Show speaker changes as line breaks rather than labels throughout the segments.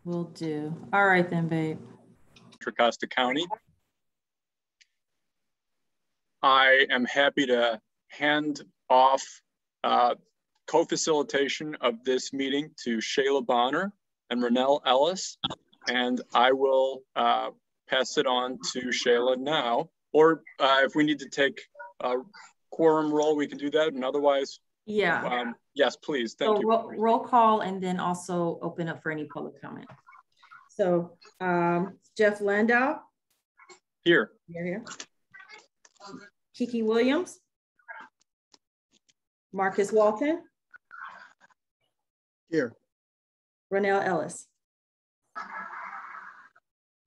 Will do. All right then, babe.
Contra Costa County. I am happy to hand off co-facilitation of this meeting to Shayla Bonner and Renelle Ellis, and I will pass it on to Shayla now. Or if we need to take a quorum roll, we can do that, and otherwise,
yeah.
Yes, please. Thank you.
Roll call, and then also open up for any public comment. So Jeff Landau.
Here.
Here. Kiki Williams. Marcus Walton.
Here.
Renelle Ellis.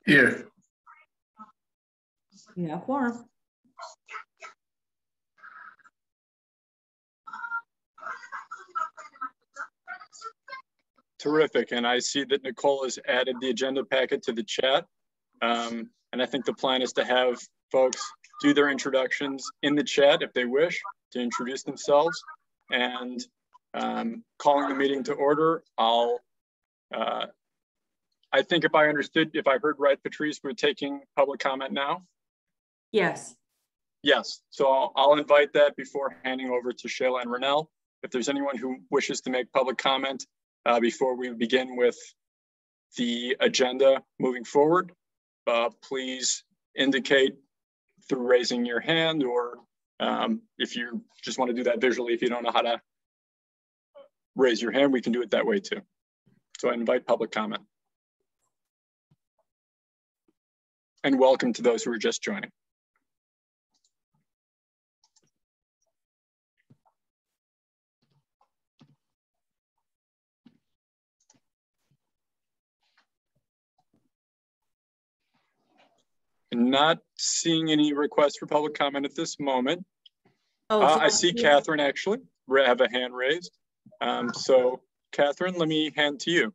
Here.
You have quorum.
Terrific, and I see that Nicole has added the agenda packet to the chat. And I think the plan is to have folks do their introductions in the chat if they wish to introduce themselves. And calling the meeting to order, I think if I heard right, Patrice, we're taking public comment now?
Yes.
Yes, so I'll invite that before handing over to Shayla and Renelle. If there's anyone who wishes to make public comment before we begin with the agenda moving forward, please indicate through raising your hand, or if you just want to do that visually, if you don't know how to raise your hand, we can do it that way too. So I invite public comment. And welcome to those who are just joining. Not seeing any requests for public comment at this moment.
Oh,
I see Catherine actually have a hand raised. So Catherine, let me hand to you.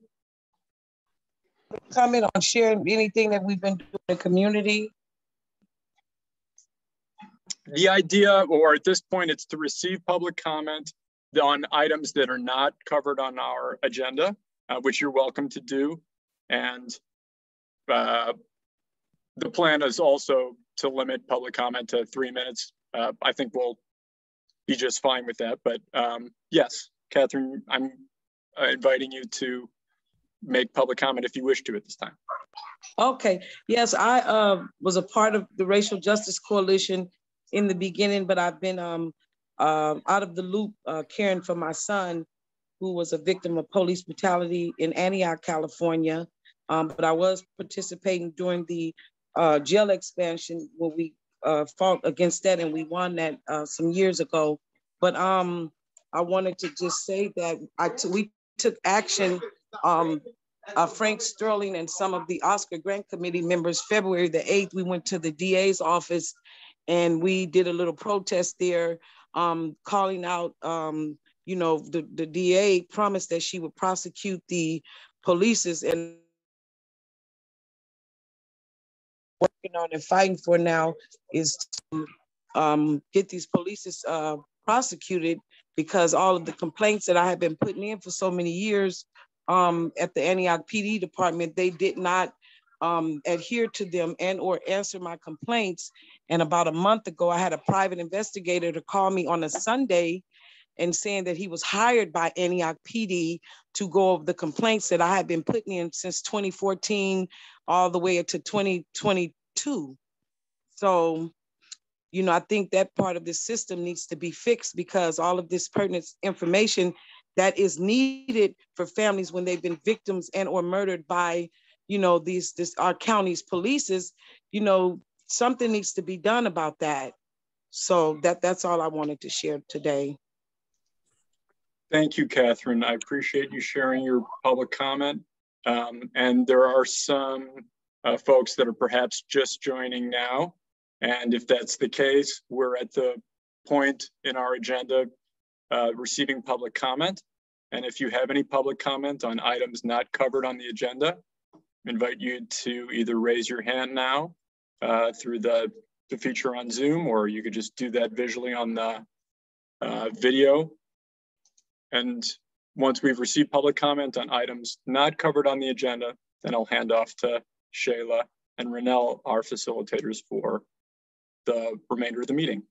Comment on sharing anything that we've been doing in the community.
The idea, or at this point, it's to receive public comment on items that are not covered on our agenda, which you're welcome to do. And the plan is also to limit public comment to 3 minutes. I think we'll be just fine with that. But yes, Catherine, I'm inviting you to make public comment if you wish to at this time.
Okay, yes, I was a part of the Racial Justice Coalition in the beginning, but I've been out of the loop caring for my son, who was a victim of police brutality in Antioch, California. But I was participating during the jail expansion when we fought against that, and we won that some years ago. But I wanted to just say that we took action. Frank Sterling and some of the Oscar Grant Committee members, February the 8th, we went to the DA's office and we did a little protest there, calling out, you know, the DA promised that she would prosecute the polices, and working on and fighting for now is to get these polices prosecuted, because all of the complaints that I have been putting in for so many years at the Antioch PD department, they did not adhere to them and or answer my complaints. And about a month ago, I had a private investigator to call me on a Sunday and saying that he was hired by Antioch PD to go over the complaints that I had been putting in since 2014 all the way to 2022. So, you know, I think that part of the system needs to be fixed, because all of this pertinent information that is needed for families when they've been victims and or murdered by, you know, our county's polices, you know, something needs to be done about that. So that's all I wanted to share today.
Thank you, Catherine. I appreciate you sharing your public comment. And there are some folks that are perhaps just joining now. And if that's the case, we're at the point in our agenda receiving public comment. And if you have any public comment on items not covered on the agenda, I invite you to either raise your hand now through the feature on Zoom, or you could just do that visually on the video. And once we've received public comment on items not covered on the agenda, then I'll hand off to Shayla and Renell, our facilitators, for the remainder of the meeting.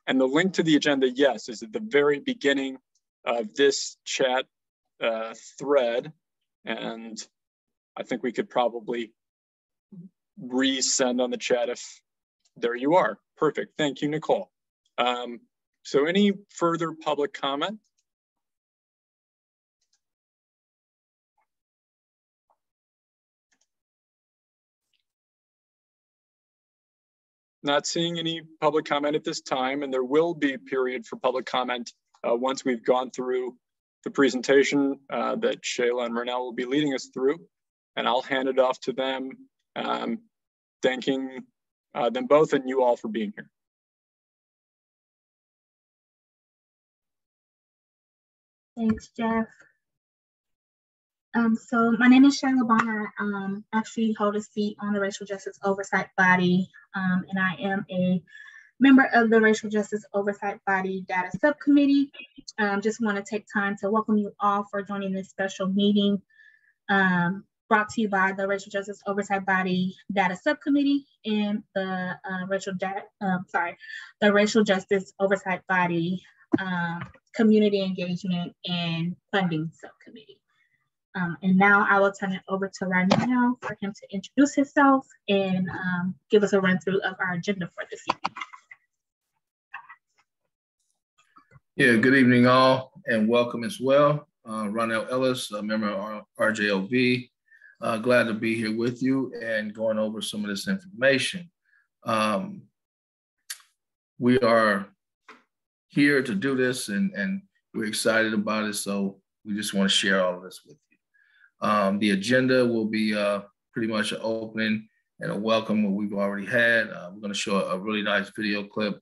And the link to the agenda, yes, is at the very beginning of this chat thread. And I think we could probably resend on the chat if there you are. Perfect. Thank you, Nicole. So any further public comment? Not seeing any public comment at this time, and there will be a period for public comment once we've gone through the presentation that Shayla and Renell will be leading us through, and I'll hand it off to them, thanking them both and you all for being here.
Thanks, Jeff. So my name is Shayla Bonner. Actually hold a seat on the Racial Justice Oversight Body, and I am a member of the Racial Justice Oversight Body Data Subcommittee. Just want to take time to welcome you all for joining this special meeting brought to you by the Racial Justice Oversight Body Data Subcommittee and the Racial Justice Oversight Body Community Engagement and Funding Subcommittee. And now I will turn it over to Ryan for him to introduce himself and give us a run through of our agenda for this evening.
Yeah, good evening all and welcome as well. Ronell Ellis, a member of RJOB. Glad to be here with you and going over some of this information. We are here to do this and we're excited about it. So we just want to share all of this with you. The agenda will be pretty much an opening and a welcome what we've already had. We're going to show a really nice video clip.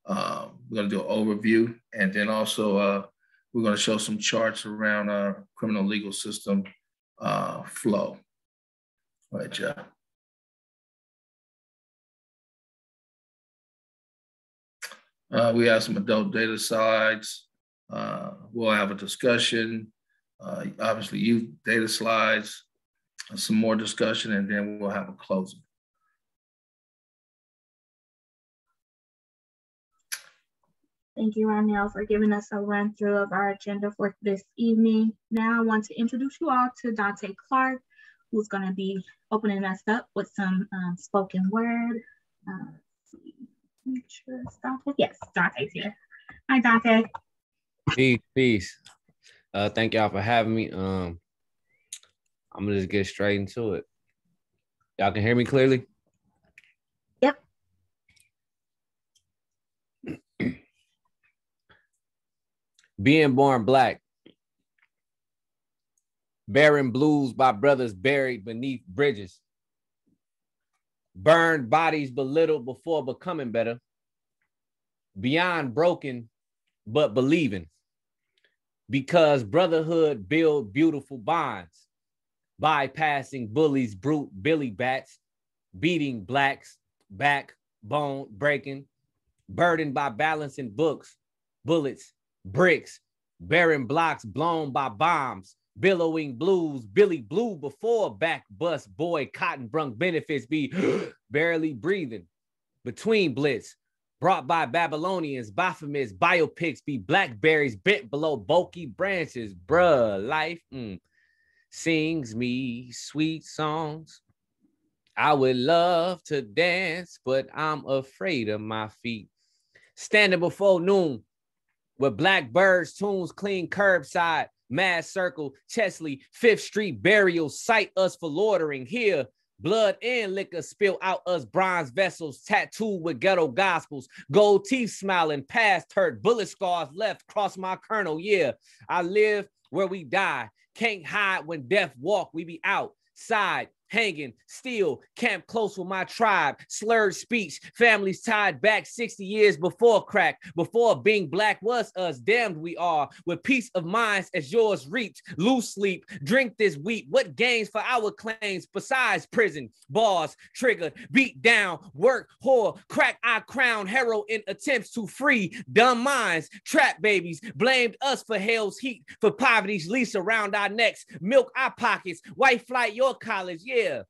We're going to do an overview, and then also we're going to show some charts around our criminal legal system flow. All right, Jeff. We have some adult data slides. We'll have a discussion. Obviously youth data slides, some more discussion, and then we'll have a closing.
Thank you, Ronell, for giving us a run through of our agenda for this evening. Now I want to introduce you all to Dante Clark, who's going to be opening us up with some spoken word. Make sure it's Dante. Yes, Dante's here. Hi, Dante.
Peace. Thank y'all for having me. I'm gonna just get straight into it. Y'all can hear me clearly?
Yep.
Being born Black, bearing blues by brothers buried beneath bridges, burned bodies belittled before becoming better, beyond broken but believing. Because brotherhood build beautiful bonds, bypassing bullies, brute billy bats, beating blacks, backbone breaking, burdened by balancing books, bullets, bricks, bearing blocks blown by bombs, billowing blues, Billy Blue before back bust, boy cotton brung benefits be barely breathing, between blitz, brought by Babylonians, Baphomets, biopics be blackberries bent below bulky branches. Bruh, life sings me sweet songs. I would love to dance, but I'm afraid of my feet. Standing before noon with blackbirds, tunes clean curbside, mass circle, Chesley, 5th Street burial, cite us for loitering here. Blood and liquor spill out us bronze vessels, tattooed with ghetto gospels, gold teeth smiling, past hurt, bullet scars left cross my kernel. Yeah, I live where we die. Can't hide when death walk, we be outside. hanging, still camped close with my tribe, slurred speech, families tied back 60 years before crack, before being black was us, damned we are, with peace of minds as yours reaped, lose sleep, drink this wheat, what gains for our claims besides prison, bars, triggered, beat down, work, whore, crack our crown, hero in attempts to free dumb minds, trap babies, blamed us for hell's heat, for poverty's lease around our necks, milk our pockets, white flight your college, yeah.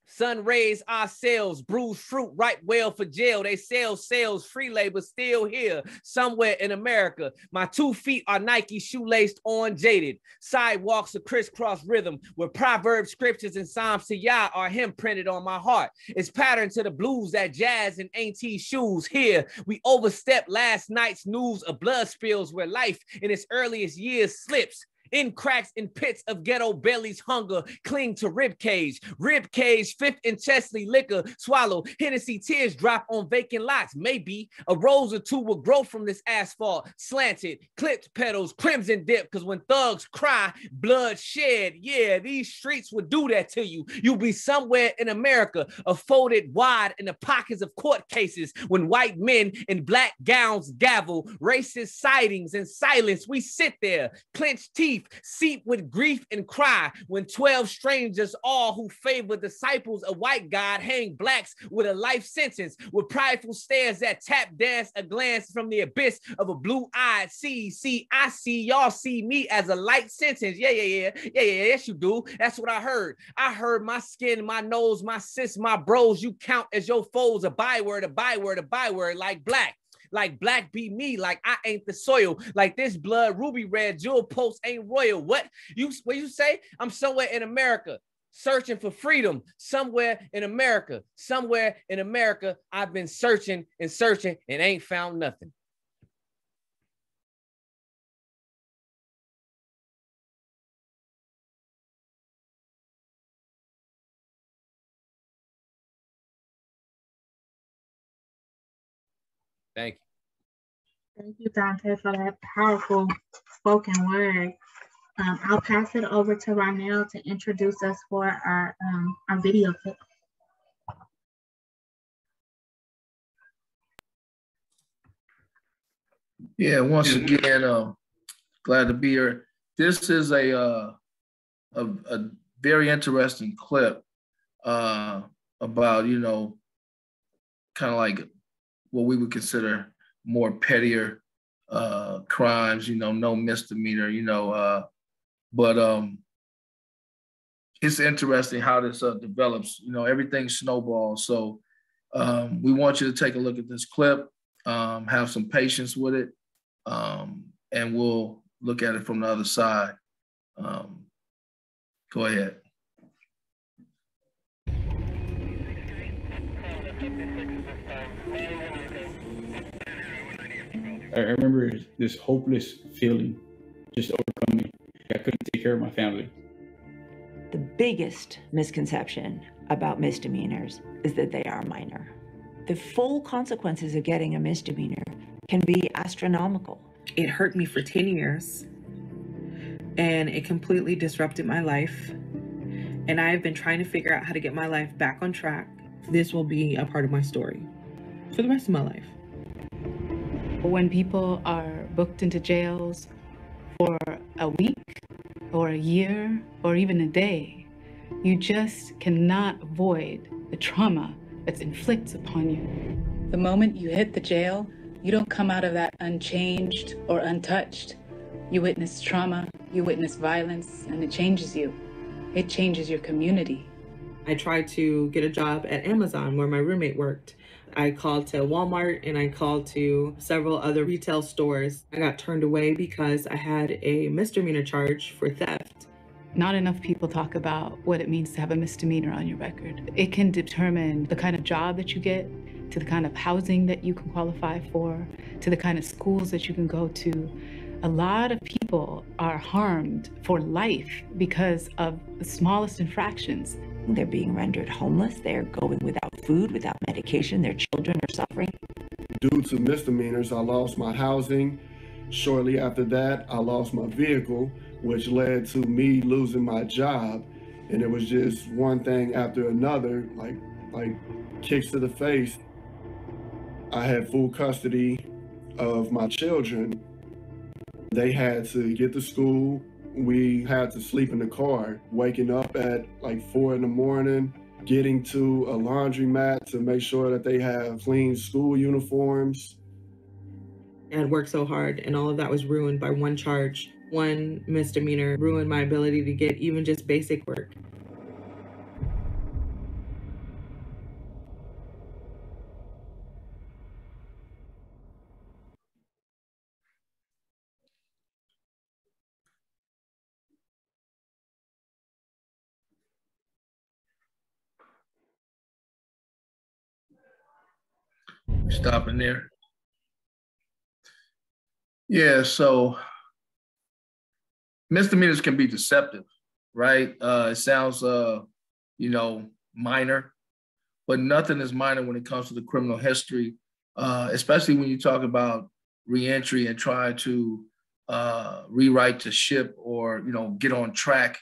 Sun rays our sails, bruised fruit, ripe well for jail. They sell sales, free labor still here, somewhere in America. My 2 feet are Nike shoelaced on jaded. Sidewalks a crisscross rhythm where proverbs, scriptures, and psalms to Yah are him printed on my heart. It's patterned to the blues that jazz and auntie shoes. Here, we overstepped last night's news of blood spills where life in its earliest years slips. In cracks and pits of ghetto bellies, hunger cling to rib cage, fifth and Chesley liquor, swallow Hennessy, tears drop on vacant lots. Maybe a rose or two will grow from this asphalt, slanted, clipped petals, crimson dip. Because when thugs cry, blood shed. Yeah, these streets would do that to you. You'll be somewhere in America, folded wide in the pockets of court cases. When white men in black gowns gavel, racist sightings and silence, we sit there, clenched teeth, seep with grief and cry when 12 strangers, all who favor disciples of white God, hang blacks with a life sentence, with prideful stares that tap dance a glance from the abyss of a blue-eyed see, I see, y'all see me as a light sentence. Yeah, yes you do. That's what I heard. I heard my skin, my nose, my sis, my bros, you count as your foes, a byword, like black. Like black be me, like I ain't the soil, like this blood ruby red jewel post ain't royal. What you say? I'm somewhere in America searching for freedom. Somewhere in America, I've been searching and ain't found nothing. Thank you.
Thank you, Dante, for that powerful spoken word. I'll pass it over to Ronell to introduce us for our video clip.
Yeah, once again, glad to be here. This is a very interesting clip about, you know, kind of like what we would consider more pettier crimes, you know, no misdemeanor, you know, but it's interesting how this develops. You know, everything snowballs. So we want you to take a look at this clip, have some patience with it, and we'll look at it from the other side. Go ahead.
I remember this hopeless feeling just overcome me. I couldn't take care of my family.
The biggest misconception about misdemeanors is that they are minor. The full consequences of getting a misdemeanor can be astronomical.
It hurt me for 10 years, and it completely disrupted my life. And I have been trying to figure out how to get my life back on track. This will be a part of my story for the rest of my life.
When people are booked into jails for a week or a year or even a day, you just cannot avoid the trauma that's inflicted upon you. The moment you hit the jail, you don't come out of that unchanged or untouched. You witness trauma, you witness violence, and it changes you. It changes your community.
I tried to get a job at Amazon where my roommate worked. I called to Walmart and I called to several other retail stores. I got turned away because I had a misdemeanor charge for theft.
Not enough people talk about what it means to have a misdemeanor on your record. It can determine the kind of job that you get, to the kind of housing that you can qualify for, to the kind of schools that you can go to. A lot of people are harmed for life because of the smallest infractions.
They're being rendered homeless. They're going without food, without medication. Their children are suffering.
Due to misdemeanors, I lost my housing. Shortly after that, I lost my vehicle, which led to me losing my job. And it was just one thing after another, like kicks to the face. I had full custody of my children. They had to get to school. We had to sleep in the car, waking up at like 4 in the morning, getting to a laundromat to make sure that they have clean school uniforms.
I had worked so hard, and all of that was ruined by one charge. One misdemeanor ruined my ability to get even just basic work.
Stopping there. Yeah, so misdemeanors can be deceptive, right? It sounds, minor, but nothing is minor when it comes to the criminal history, especially when you talk about reentry and try to rewrite the ship or, get on track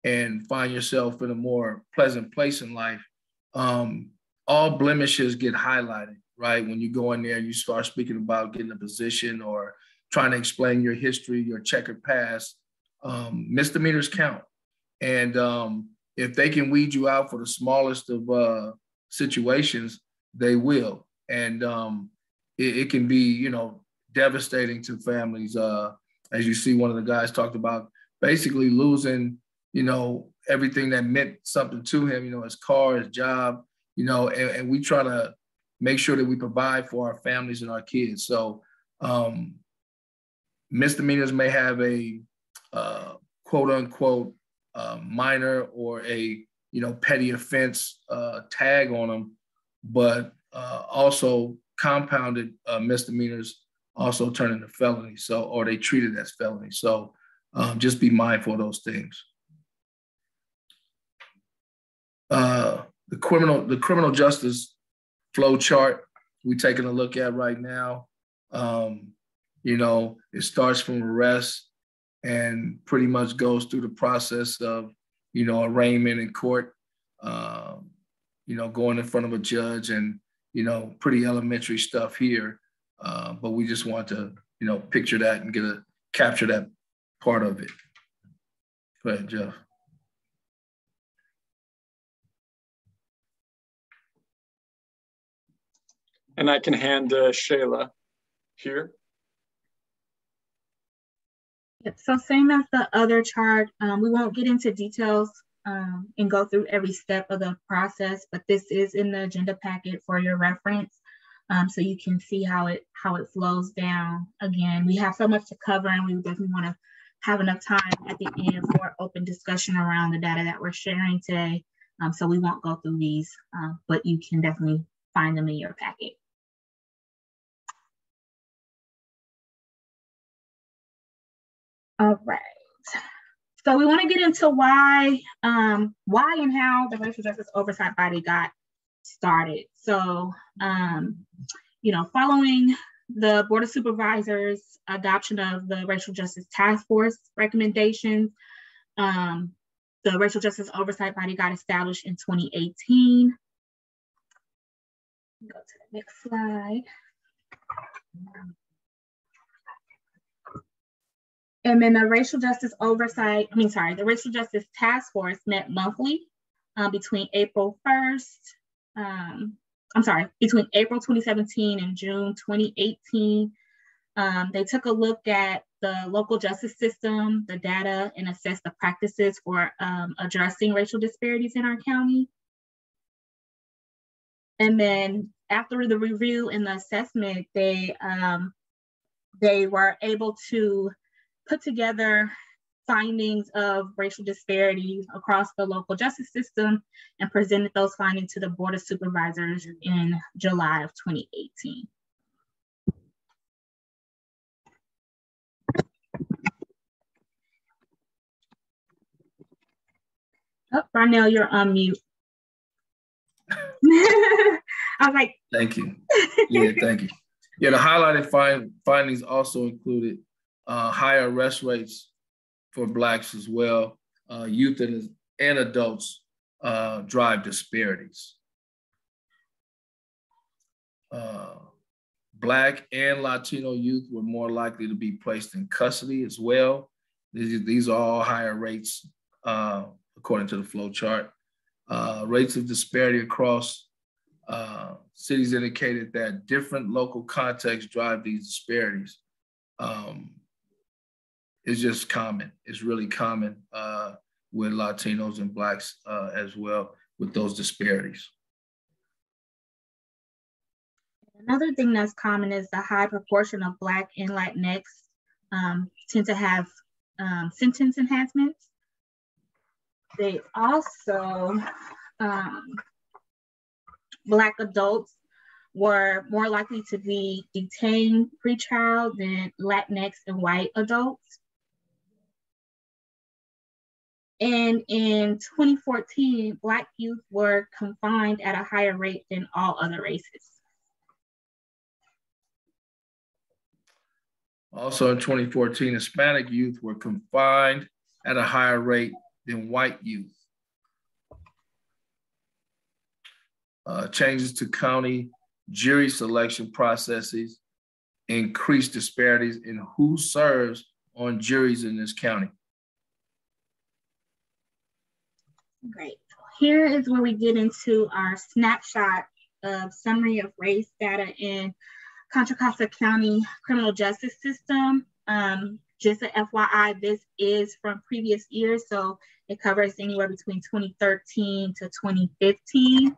and find yourself in a more pleasant place in life. All blemishes get highlighted, right? When you go in there and you start speaking about getting a position or trying to explain your history, your checkered past, misdemeanors count. And if they can weed you out for the smallest of situations, they will. And it can be, devastating to families. As you see, one of the guys talked about basically losing, everything that meant something to him, his car, his job, and we try to make sure that we provide for our families and our kids. So misdemeanors may have a quote unquote minor or a petty offense tag on them, but also compounded misdemeanors also turn into felonies. So, or they treated as felonies. So just be mindful of those things. The criminal justice flow chart we're taking a look at right now. It starts from arrest and pretty much goes through the process of, arraignment in court, going in front of a judge and, pretty elementary stuff here. But we just want to, picture that and capture that part of it. Go ahead, Jeff.
And I can hand Shayla here.
So same as the other chart, we won't get into details and go through every step of the process, but this is in the agenda packet for your reference. So you can see how it flows down. Again, we have so much to cover and we definitely want to have enough time at the end for open discussion around the data that we're sharing today. So we won't go through these, but you can definitely find them in your packet. All right. So we want to get into why and how the Racial Justice Oversight Body got started. So, following the Board of Supervisors adoption of the Racial Justice Task Force recommendations, the Racial Justice Oversight Body got established in 2018. Go to the next slide. And then the Racial Justice Task Force met monthly between April 2017 and June 2018. They took a look at the local justice system, the data, and assessed the practices for addressing racial disparities in our county. And then after the review and the assessment, they were able to put together findings of racial disparities across the local justice system and presented those findings to the Board of Supervisors in July of 2018. Oh, Ronell, you're on mute. I was like,
thank you. Yeah, thank you. Yeah, the highlighted findings also included higher arrest rates for Blacks as well, youth and adults drive disparities. Black and Latino youth were more likely to be placed in custody as well. These are all higher rates according to the flow chart. Rates of disparity across cities indicated that different local contexts drive these disparities. It's just common. It's really common with Latinos and Blacks as well with those disparities.
Another thing that's common is the high proportion of Black and Latinx tend to have sentence enhancements. They also, Black adults were more likely to be detained pre-trial than Latinx and white adults. And in 2014, Black youth were confined at a higher rate than all other races.
Also in 2014, Hispanic youth were confined at a higher rate than white youth. Changes to county jury selection processes increased disparities in who serves on juries in this county.
Great. Here is where we get into our snapshot of summary of race data in Contra Costa County criminal justice system. Just an FYI, this is from previous years, so it covers anywhere between 2013 to 2015.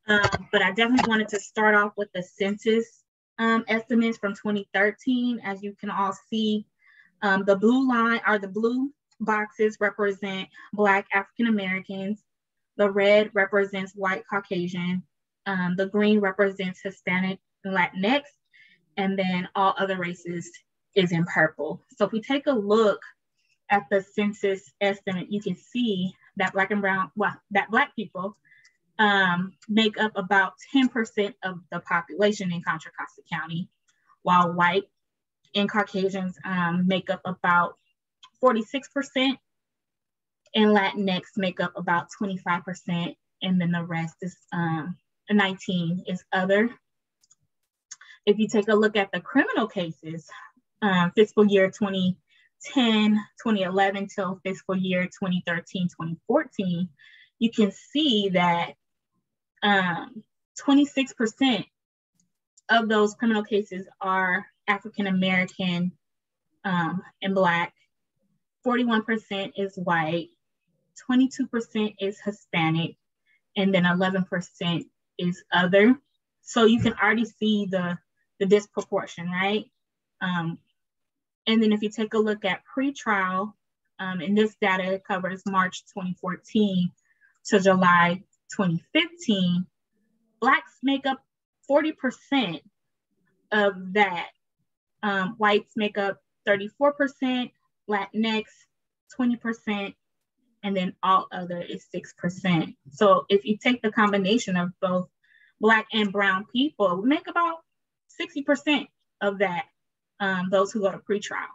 But I definitely wanted to start off with the census estimates from 2013. As you can all see, the blue line or the blue boxes represent Black African Americans. The red represents white Caucasian. The green represents Hispanic and Latinx. And then all other races is in purple. So if we take a look at the census estimate, you can see that Black and brown, well, that Black people make up about 10% of the population in Contra Costa County, while white and Caucasians make up about 46%, and Latinx make up about 25%, and then the rest is 19 is other. If you take a look at the criminal cases, fiscal year 2010, 2011 till fiscal year 2013, 2014, you can see that 26% of those criminal cases are African American and Black, 41% is white, 22% is Hispanic, and then 11% is other. So you can already see the disproportion, right? And then if you take a look at pretrial, and this data covers March 2014 to July 2015, Blacks make up 40% of that. Whites make up 34%, Latinx 20%, and then all other is 6%. So if you take the combination of both Black and brown people, we make about 60% of that, those who go to pretrial.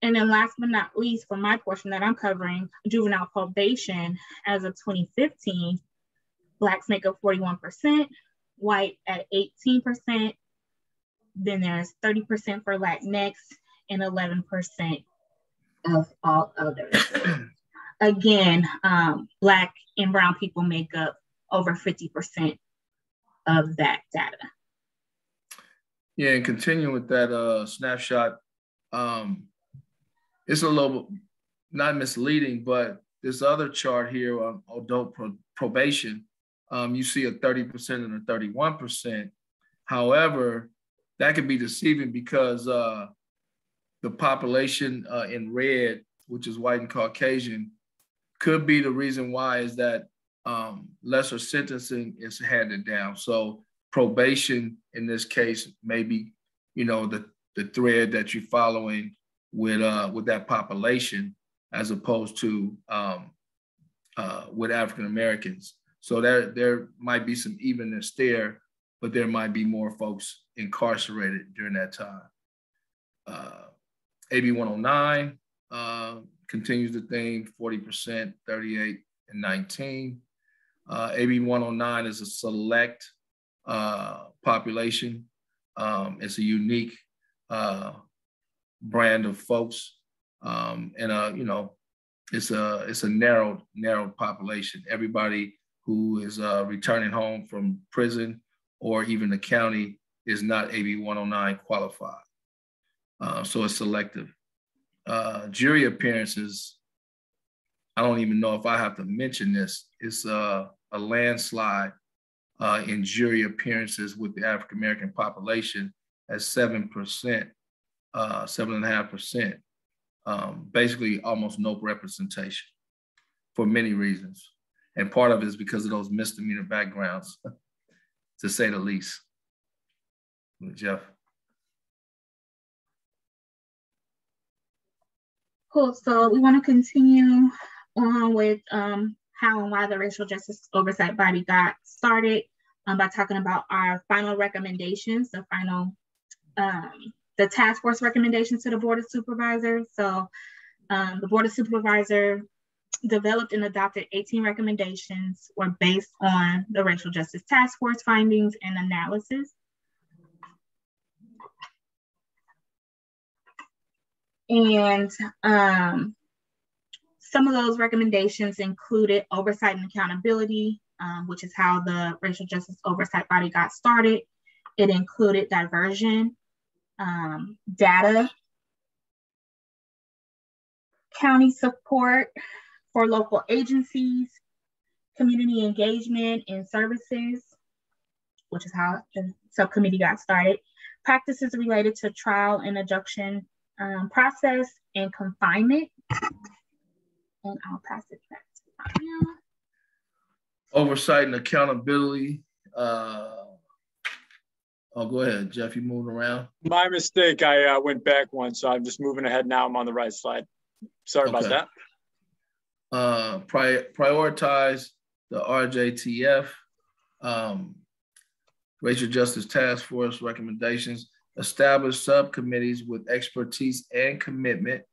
And then last but not least, for my portion that I'm covering, juvenile probation, as of 2015, Blacks make up 41%, white at 18%, then there's 30% for Latinx, and 11% of all others. Again, Black and brown people make up over 50% of that data.
Yeah, and continuing with that snapshot, it's a little not misleading, but this other chart here on adult probation, you see a 30% and a 31%. However, that could be deceiving because the population in red, which is white and Caucasian, could be the reason why is that lesser sentencing is handed down. So probation in this case may be, you know, the thread that you're following with that population as opposed to with African Americans. So there might be some evenness there, but there might be more folks incarcerated during that time. AB 109, continues the theme, 40%, 38, and 19. AB 109 is a select population. It's a unique brand of folks, and you know, it's a narrowed population. Everybody who is returning home from prison or even the county is not AB 109 qualified. So it's selective. Jury appearances, I don't even know if I have to mention this. It's a landslide in jury appearances with the African American population at 7%, 7.5%. Basically almost no representation for many reasons. And part of it is because of those misdemeanor backgrounds, to say the least. Jeff.
Cool. So we want to continue on with how and why the Racial Justice Oversight Body got started by talking about our final recommendations, the task force recommendations to the Board of Supervisors. So the Board of Supervisors developed and adopted 18 recommendations were based on the Racial Justice Task Force findings and analysis. And some of those recommendations included oversight and accountability, which is how the Racial Justice Oversight Body got started. It included diversion, data, county support for local agencies, community engagement and services, which is how the subcommittee got started, practices related to trial and adjunction process and confinement. And I'll pass it back to Ryan.
Oversight and accountability. Oh, go ahead, Jeff, you moving around?
My mistake, I went back one, so I'm just moving ahead now. I'm on the right slide. Sorry about that.
Prioritize the RJTF, Racial Justice Task Force recommendations, establish subcommittees with expertise and commitment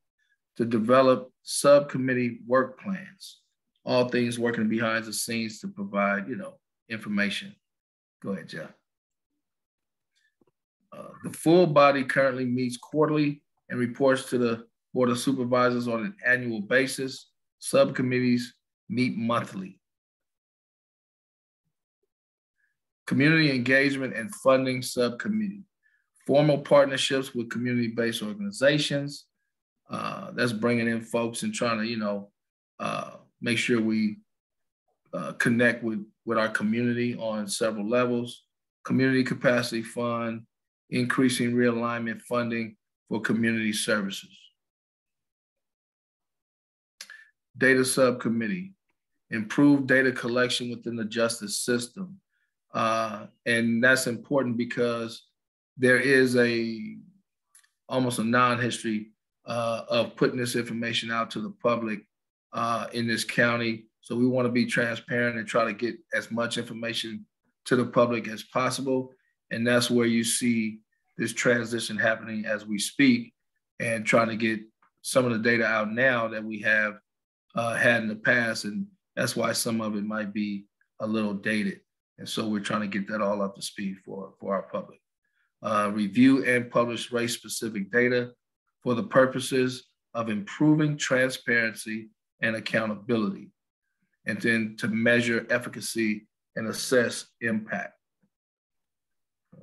to develop subcommittee work plans, all things working behind the scenes to provide, information. Go ahead, Jeff. The full body currently meets quarterly and reports to the Board of Supervisors on an annual basis. Subcommittees meet monthly. Community engagement and funding subcommittee. Formal partnerships with community-based organizations. That's bringing in folks and trying to, make sure we connect with our community on several levels. Community capacity fund, increasing realignment funding for community services. Data subcommittee, improve data collection within the justice system. And that's important because there is almost a non-history of putting this information out to the public in this county. So we want to be transparent and try to get as much information to the public as possible. And that's where you see this transition happening as we speak, and trying to get some of the data out now that we have had in the past. And that's why some of it might be a little dated. And so we're trying to get that all up to speed for our public. Review and publish race-specific data for the purposes of improving transparency and accountability, and then to measure efficacy and assess impact.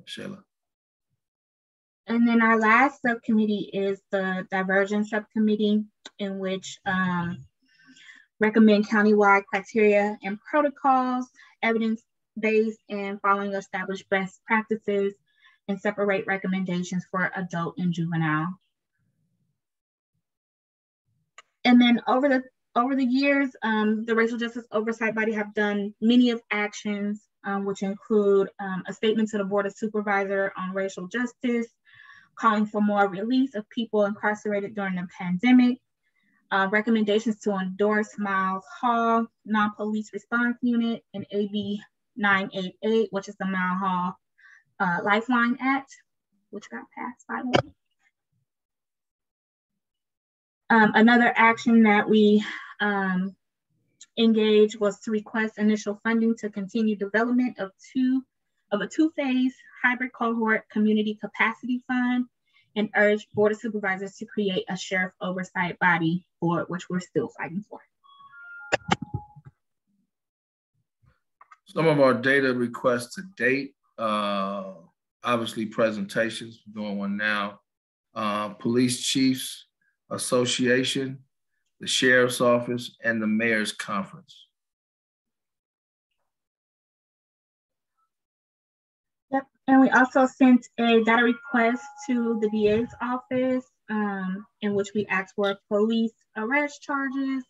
Shayla.
And then our last subcommittee is the diversion subcommittee, in which recommend countywide criteria and protocols, evidence-based and following established best practices, and separate recommendations for adult and juvenile. And then over the years, the Racial Justice Oversight Body have done many of actions, which include a statement to the Board of Supervisors on racial justice, calling for more release of people incarcerated during the pandemic, recommendations to endorse Miles Hall Non-Police Response Unit, and AB 988, which is the Miles Hall Lifeline Act, which got passed by law. Another action that we engaged was to request initial funding to continue development of a two-phase hybrid cohort community capacity fund, and urged Board of Supervisors to create a sheriff oversight body board, which we're still fighting for.
Some of our data requests to date, obviously presentations, we're doing one now. Police Chiefs Association, the Sheriff's Office, and the Mayor's Conference.
Yep, and we also sent a data request to the DA's office in which we asked for police arrest charges,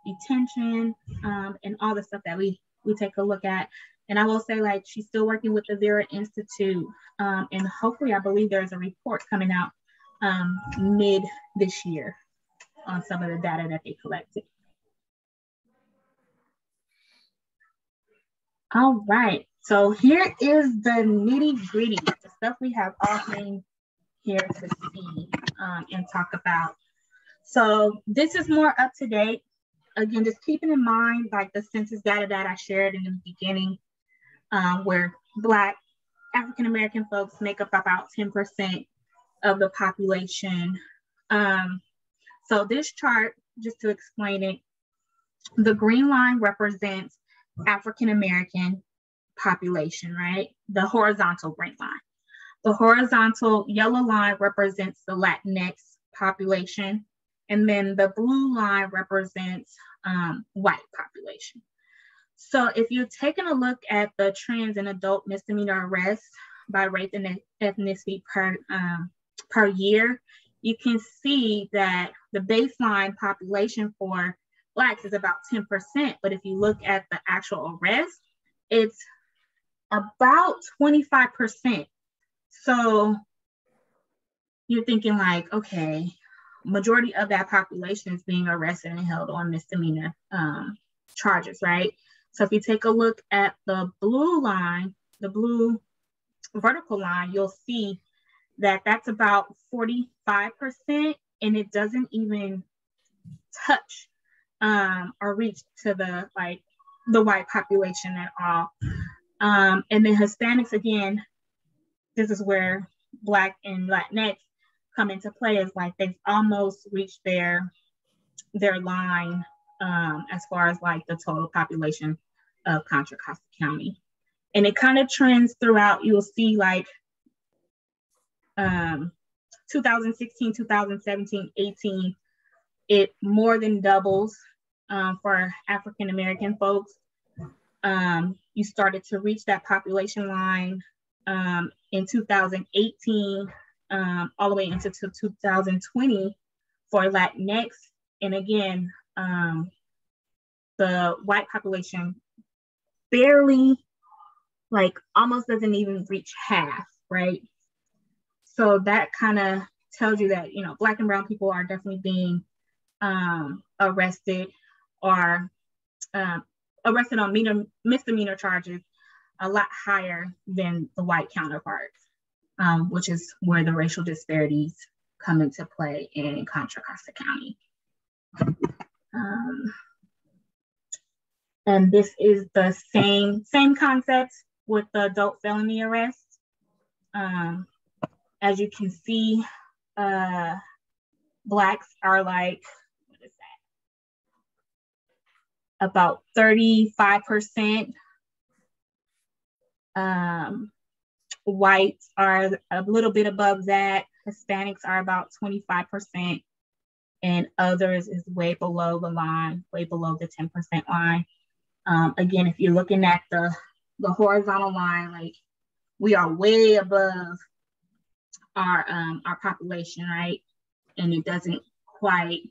detention, and all the stuff that we take a look at. And I will say, like, she's still working with the Vera Institute, and hopefully I believe there's a report coming out mid this year on some of the data that they collected. All right, so here is the nitty gritty, the stuff we have all came here to see and talk about. So this is more up to date. Again, just keeping in mind like the census data that I shared in the beginning, where Black African-American folks make up about 10% of the population. So this chart, just to explain it, the green line represents African-American population, right? The horizontal green line. The horizontal yellow line represents the Latinx population. And then the blue line represents white population. So if you're taking a look at the trends in adult misdemeanor arrests by race and ethnicity per year, you can see that the baseline population for Blacks is about 10%, but if you look at the actual arrest, it's about 25%. So you're thinking like, okay, majority of that population is being arrested and held on misdemeanor charges, right? So if you take a look at the blue line, the blue vertical line, you'll see that that's about 45%, and it doesn't even touch or reach to the white population at all. And then Hispanics, again, this is where Black and Latinx come into play, is like they've almost reached their line as far as like the total population of Contra Costa County. And it kind of trends throughout. You'll see like 2016, 2017, 18, it more than doubles for African-American folks. You started to reach that population line in 2018, all the way into 2020 for Latinx. And again, the white population barely, like almost doesn't even reach half, right? So that kind of tells you that, you know, Black and brown people are definitely being arrested or arrested on misdemeanor charges a lot higher than the white counterparts, which is where the racial disparities come into play in Contra Costa County. And this is the same concept with the adult felony arrest. As you can see, Blacks are like, what is that? About 35%. Whites are a little bit above that. Hispanics are about 25%. And others is way below the line, way below the 10% line. Again, if you're looking at the horizontal line, like we are way above our population, right? And it doesn't quite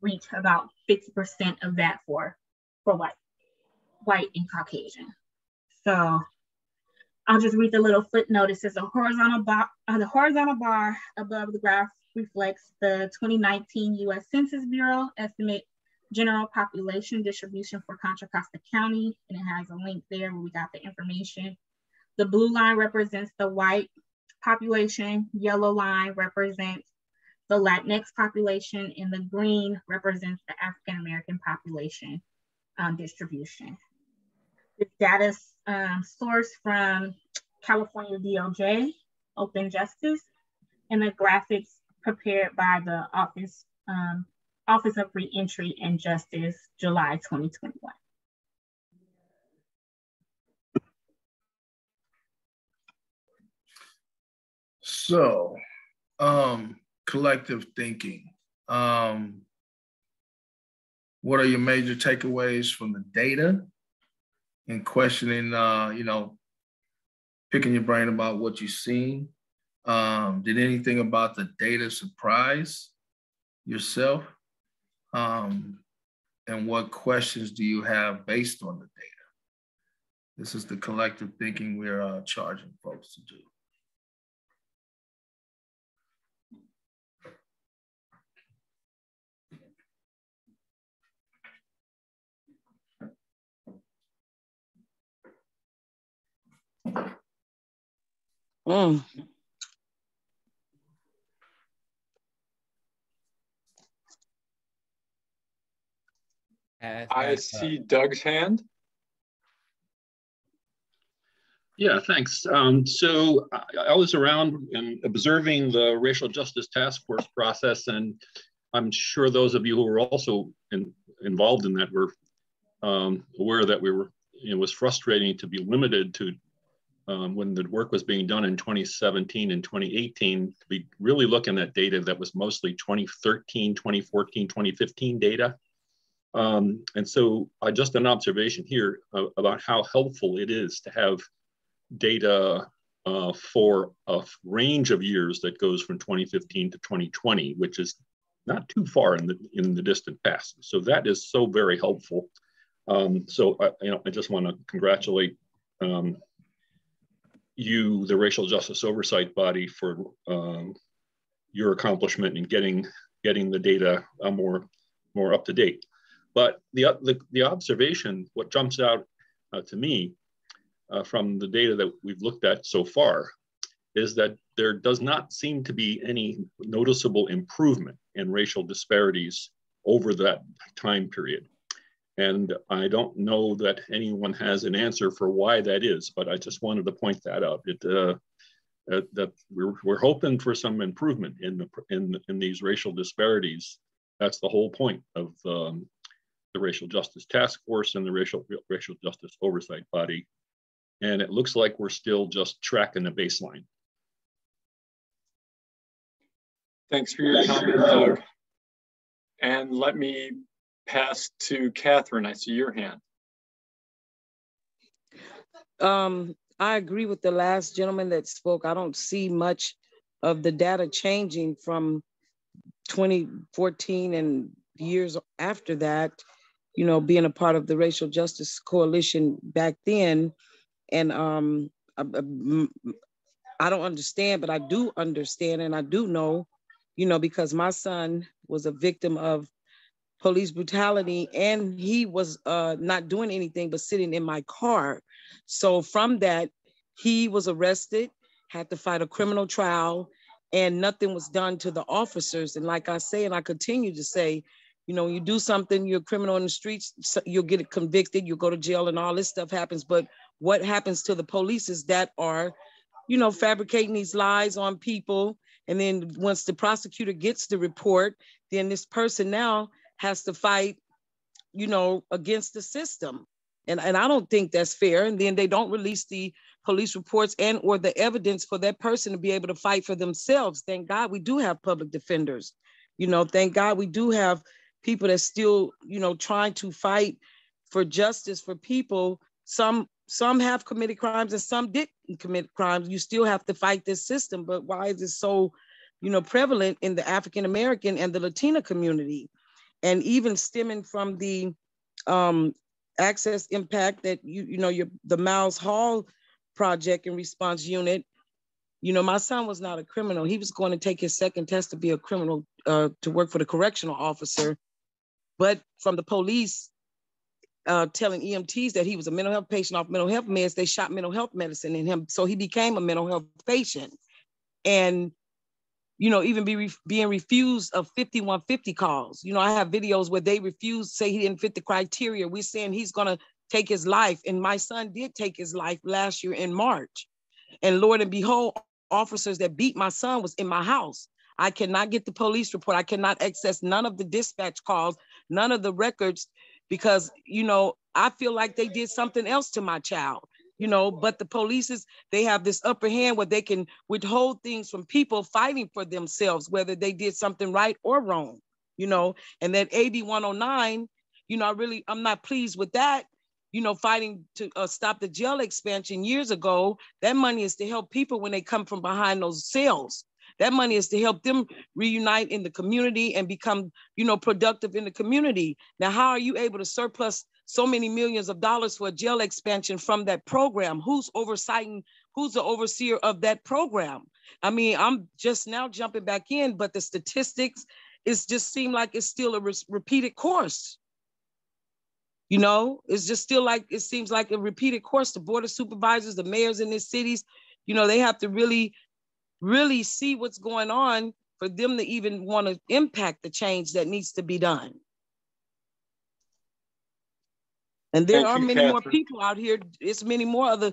reach about 50% of that for white and Caucasian. So I'll just read the little footnote. It says the horizontal bar above the graph reflects the 2019 U.S. Census Bureau estimate general population distribution for Contra Costa County, and it has a link there where we got the information. The blue line represents the white population, yellow line represents the Latinx population, and the green represents the African American population distribution. This data is sourced from California DOJ, Open Justice, and the graphics prepared by the Office of Reentry and Justice, July 2021.
So, collective thinking. What are your major takeaways from the data and questioning, picking your brain about what you've seen? Did anything about the data surprise yourself? And what questions do you have based on the data? This is the collective thinking we're charging folks to do.
I see Doug's hand.
Yeah, thanks. So I was around and observing the Racial Justice Task Force process, and I'm sure those of you who were also involved in that were aware that it was frustrating to be limited to when the work was being done in 2017 and 2018, to be really looking at data that was mostly 2013, 2014, 2015 data. And so just an observation here about how helpful it is to have data for a range of years that goes from 2015 to 2020, which is not too far in the distant past. So that is so very helpful. So I just want to congratulate you, the Racial Justice Oversight Body, for your accomplishment in getting the data more up to date. But the observation, what jumps out to me from the data that we've looked at so far, is that there does not seem to be any noticeable improvement in racial disparities over that time period. And I don't know that anyone has an answer for why that is, but I just wanted to point that out. That we're hoping for some improvement in these racial disparities. That's the whole point of the Racial Justice Task Force and the Racial Justice Oversight Body. And it looks like we're still just tracking the baseline.
Thanks for your comment, Doug. And let me pass to Catherine. I see your hand.
I agree with the last gentleman that spoke. I don't see much of the data changing from 2014 and years after that, being a part of the Racial Justice Coalition back then. And I don't understand, but I do understand, and I do know, because my son was a victim of police brutality, and he was not doing anything but sitting in my car. So from that, he was arrested, had to fight a criminal trial, and nothing was done to the officers. And like I say, and I continue to say, when you do something, you're a criminal in the streets, you'll get convicted, you'll go to jail, and all this stuff happens. But what happens to the police is that are, fabricating these lies on people. And then once the prosecutor gets the report, then this person now has to fight, against the system. And I don't think that's fair. And then they don't release the police reports and or the evidence for that person to be able to fight for themselves. Thank God we do have public defenders. Thank God we do have people that still, trying to fight for justice for people. Some have committed crimes and some didn't commit crimes. You still have to fight this system. But why is it so, prevalent in the African American and the Latina community? And even stemming from the access impact that the Miles Hall project and response unit, my son was not a criminal. He was going to take his second test to be a criminal, to work for the correctional officer. But from the police telling EMTs that he was a mental health patient off mental health meds, they shot mental health medicine in him. So he became a mental health patient. And, you know, even being refused of 5150 calls. You know, I have videos where they refuse, say he didn't fit the criteria. We're saying he's gonna take his life. And my son did take his life last year in March. And Lord and behold, officers that beat my son was in my house. I cannot get the police report. I cannot access none of the dispatch calls, none of the records, because, you know, I feel like they did something else to my child, you know, but the police, they have this upper hand where they can withhold things from people fighting for themselves, whether they did something right or wrong, you know. And that AB 109, you know, I'm not pleased with that. You know, fighting to stop the jail expansion years ago. That money is to help people when they come from behind those cells. That money is to help them reunite in the community and become, you know, productive in the community. Now, how are you able to surplus so many millions of dollars for a jail expansion from that program? Who's oversighting? Who's the overseer of that program? I mean, I'm just now jumping back in, but the statistics, it's just seem like it's still a repeated course. You know, it's just still like, it seems like a repeated course. The board of supervisors, the mayors in these cities, you know, they have to really see what's going on for them to even want to impact the change that needs to be done. And there are many more people out here. It's many more other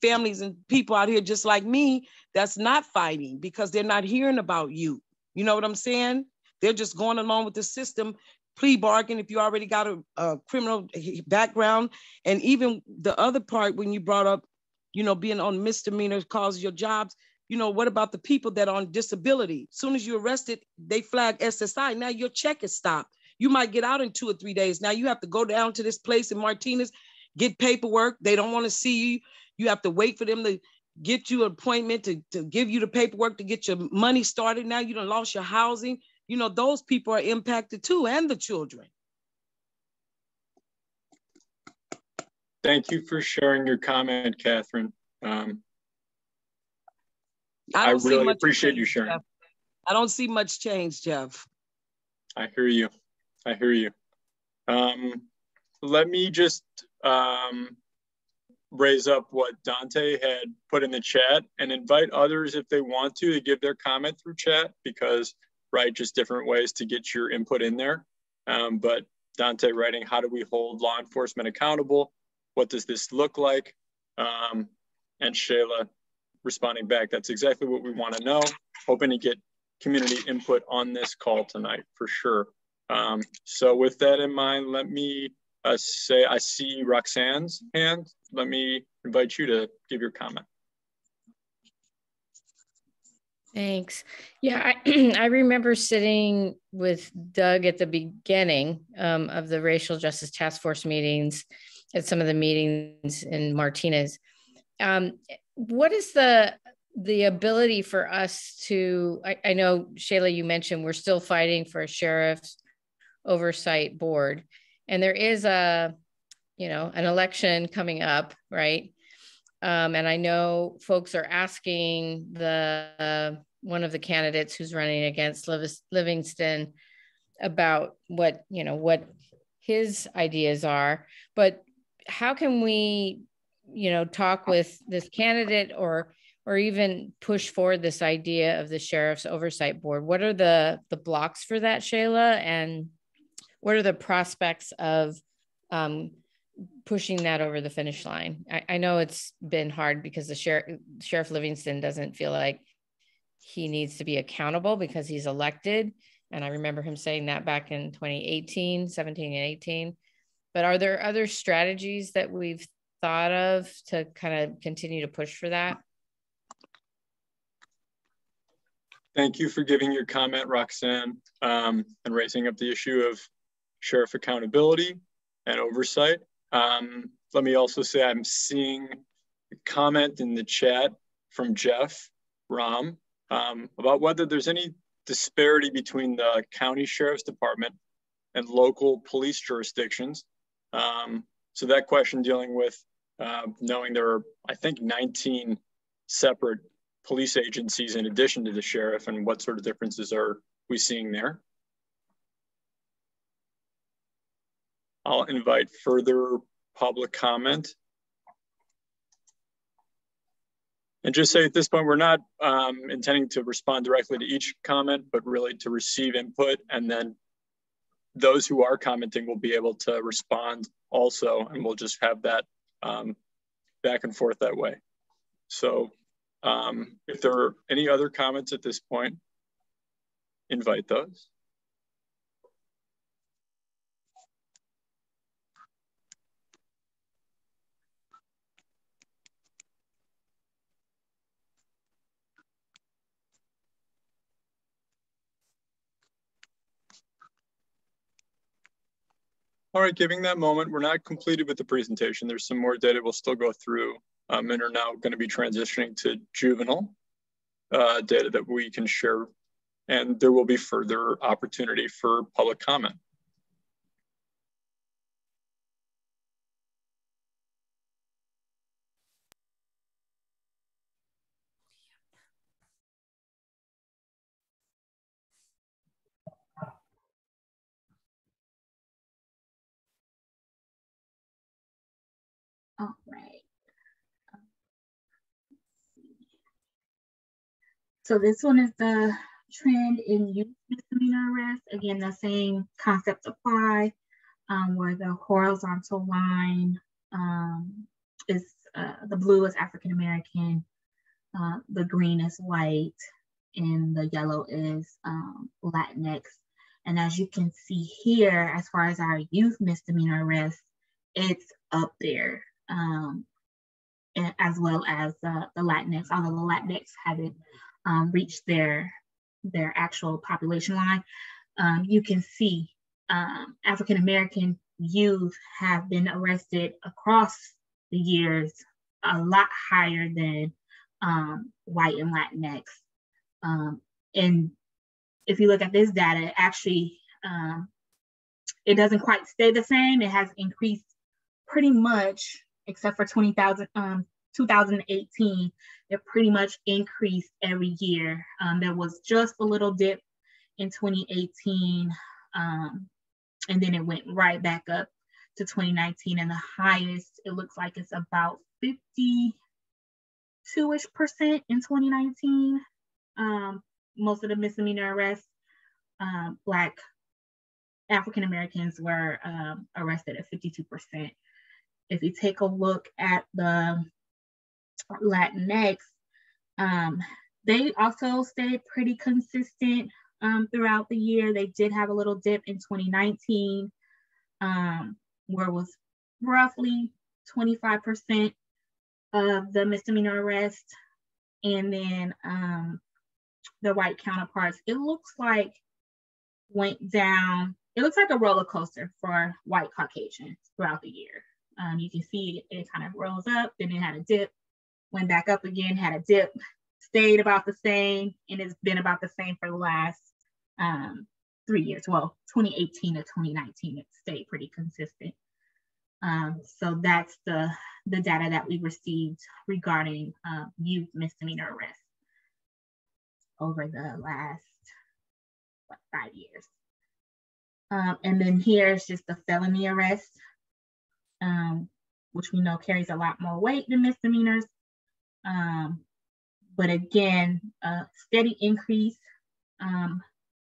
families and people out here just like me that's not fighting because they're not hearing about you. You know what I'm saying? They're just going along with the system, plea bargain if you already got a criminal background. And even the other part when you brought up, you know, being on misdemeanors causes your jobs. You know, what about the people that are on disability? As soon as you're arrested, they flag SSI. Now your check is stopped. You might get out in 2 or 3 days. Now you have to go down to this place in Martinez, get paperwork. They don't want to see you. You have to wait for them to get you an appointment to give you the paperwork to get your money started. Now you done lost your housing. You know, those people are impacted too, and the children.
Thank you for sharing your comment, Catherine.
I
really appreciate you sharing.
Jeff. I don't see much change, Jeff.
I hear you. I hear you. Let me just raise up what Dante had put in the chat and invite others if they want to give their comment through chat, because, right, just different ways to get your input in there. But Dante writing, how do we hold law enforcement accountable? What does this look like? And Shayla responding back, that's exactly what we want to know. Hoping to get community input on this call tonight for sure. So with that in mind, let me say, I see Roxanne's hand. Let me invite you to give your comment.
Thanks. Yeah, I remember sitting with Doug at the beginning of the Racial Justice Task Force meetings, at some of the meetings in Martinez. What is the ability for us to, I know, Shayla, you mentioned we're still fighting for a sheriff's oversight board, and there is an election coming up, right? And I know folks are asking one of the candidates who's running against Livingston about what his ideas are, but how can we, talk with this candidate or even push forward this idea of the sheriff's oversight board? What are the blocks for that, Shayla? And what are the prospects of pushing that over the finish line? I know it's been hard because the Sheriff Livingston doesn't feel like he needs to be accountable because he's elected. And I remember him saying that back in 2018, 17 and 18. But are there other strategies that we've thought of to kind of continue to push for that?
Thank you for giving your comment, Roxanne, and raising up the issue of sheriff accountability and oversight. Let me also say I'm seeing a comment in the chat from Jeff Ram about whether there's any disparity between the county sheriff's department and local police jurisdictions. So that question dealing with knowing there are, I think, 19 separate police agencies in addition to the sheriff, and what sort of differences are we seeing there? I'll invite further public comment. And just say at this point, we're not intending to respond directly to each comment, but really to receive input. And then those who are commenting will be able to respond also, and we'll just have that back and forth that way. So if there are any other comments at this point, invite those. All right, giving that moment, we're not completed with the presentation. There's some more data we'll still go through and are now going to be transitioning to juvenile data that we can share, and there will be further opportunity for public comment.
All right. So this one is the trend in youth misdemeanor arrests. Again, the same concepts apply, where the horizontal line is the blue is African American, the green is white, and the yellow is Latinx. And as you can see here, as far as our youth misdemeanor arrests, it's up there, and as well as the Latinx, although the Latinx haven't reached their actual population line. You can see African American youth have been arrested across the years a lot higher than white and Latinx. And if you look at this data, actually, it doesn't quite stay the same. It has increased pretty much, except for 2018, it pretty much increased every year. There was just a little dip in 2018, and then it went right back up to 2019, and the highest, it looks like it's about 52-ish% in 2019. Most of the misdemeanor arrests, Black African Americans were arrested at 52%. If you take a look at the Latinx, they also stayed pretty consistent throughout the year. They did have a little dip in 2019, where it was roughly 25% of the misdemeanor arrests. And then the white counterparts, it looks like went down. It looks like a roller coaster for white Caucasians throughout the year. You can see it kind of rose up, then it had a dip, went back up again, had a dip, stayed about the same, and it's been about the same for the last 3 years. Well, 2018 to 2019, it stayed pretty consistent. So that's the data that we received regarding youth misdemeanor arrests over the last 5 years. And then here's just the felony arrest, which we know carries a lot more weight than misdemeanors. But again, steady increase,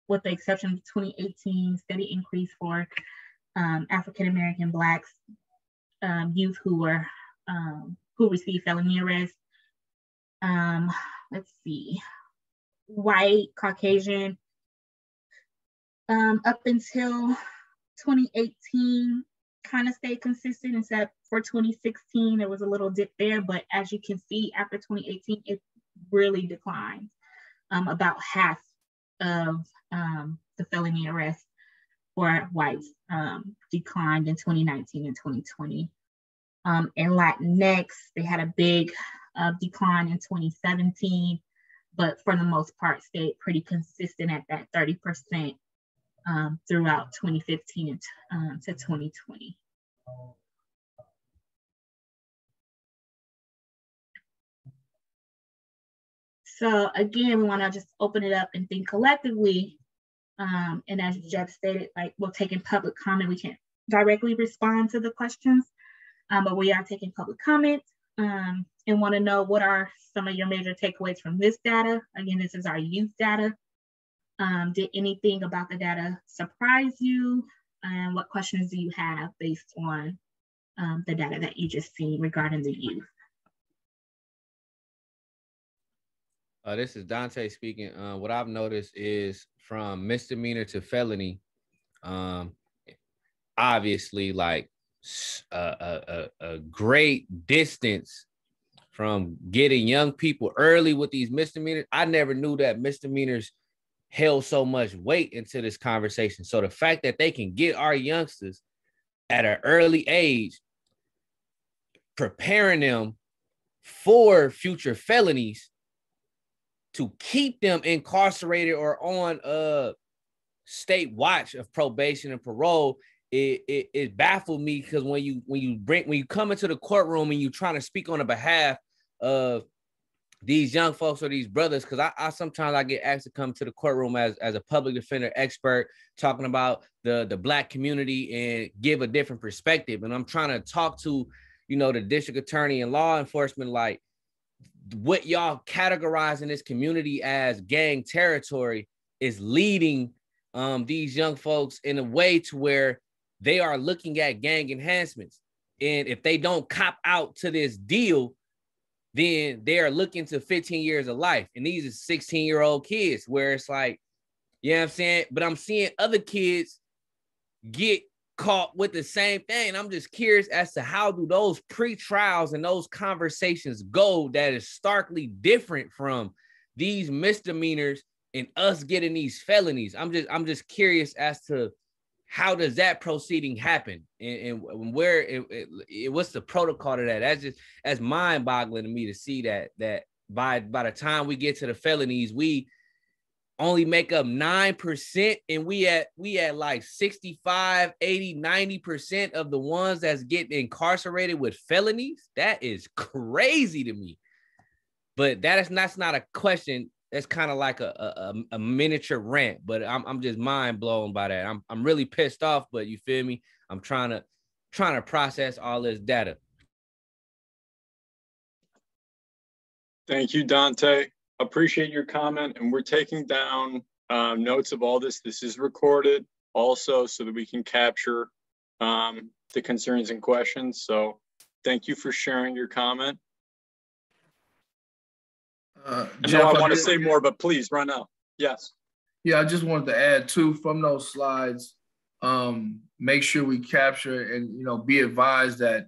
with the exception of 2018, steady increase for African-American Blacks, youth who received felony arrest. Let's see, white, Caucasian, up until 2018, kind of stayed consistent, except for 2016, there was a little dip there, but as you can see, after 2018, it really declined. About half of the felony arrests for whites declined in 2019 and 2020. And Latinx, they had a big decline in 2017, but for the most part, stayed pretty consistent at that 30% throughout 2015 to 2020. So again, we want to just open it up and think collectively. And as Jeff stated, like, we're taking public comment. We can't directly respond to the questions, but we are taking public comment. and want to know what are some of your major takeaways from this data. Again, this is our youth data. Did anything about the data surprise you? And what questions do you have based on the data that you just seen regarding the youth?
This is Dante speaking. What I've noticed is from misdemeanor to felony, obviously like a great distance from getting young people early with these misdemeanors. I never knew that misdemeanors held so much weight into this conversation. So the fact that they can get our youngsters at an early age, preparing them for future felonies to keep them incarcerated or on state watch of probation and parole, it baffled me, because when you come into the courtroom and you're trying to speak on the behalf of these young folks or these brothers, because I sometimes get asked to come to the courtroom as a public defender expert talking about the Black community and give a different perspective. And I'm trying to talk to, the district attorney and law enforcement, like, what y'all categorize in this community as gang territory is leading these young folks in a way to where they are looking at gang enhancements. And if they don't cop out to this deal, then they are looking to 15 years of life. And these are 16-year-old kids, where it's like, you know what I'm saying? But I'm seeing other kids get caught with the same thing. I'm just curious as to how do those pre-trials and those conversations go that is starkly different from these misdemeanors and us getting these felonies. I'm just curious as to how does that proceeding happen, and where what's the protocol to that? That's mind-boggling to me to see that by the time we get to the felonies, we only make up 9%, and we at like 65, 80, 90% of the ones that's getting incarcerated with felonies. That is crazy to me. But that's not a question. That's kind of like a miniature rant, but I'm just mind blown by that. I'm really pissed off, but you feel me? I'm trying to process all this data.
Thank you, Dante. Appreciate your comment, and we're taking down notes of all this. This is recorded also so that we can capture the concerns and questions. So thank you for sharing your comment.
Jeff,
I want to say more, but please run out. Yes.
Yeah, I just wanted to add too, from those slides, make sure we capture and, be advised that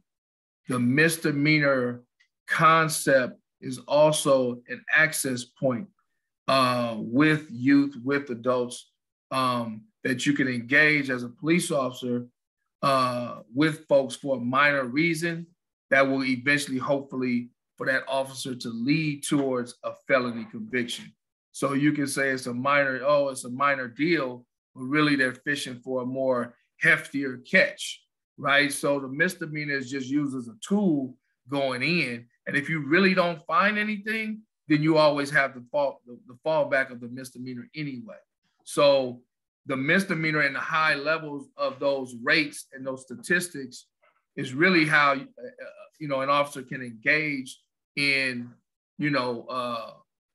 the misdemeanor concept is also an access point with youth, with adults, that you can engage as a police officer with folks for a minor reason that will eventually, hopefully, for that officer to lead towards a felony conviction. So you can say it's a minor deal, but really they're fishing for a more heftier catch, right? So the misdemeanor is just used as a tool going in. And if you really don't find anything, then you always have the fallback of the misdemeanor anyway. So the misdemeanor and the high levels of those rates and those statistics is really how an officer can engage in an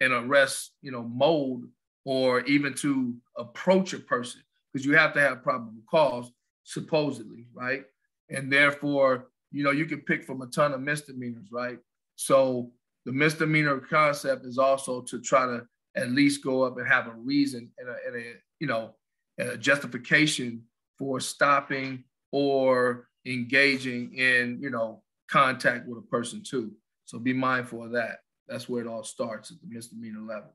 arrest mode, or even to approach a person, because you have to have probable cause, supposedly, right? And therefore, you can pick from a ton of misdemeanors, right? So the misdemeanor concept is also to try to at least go up and have a reason and a justification for stopping or engaging in contact with a person too. So be mindful of that. That's where it all starts, at the misdemeanor level.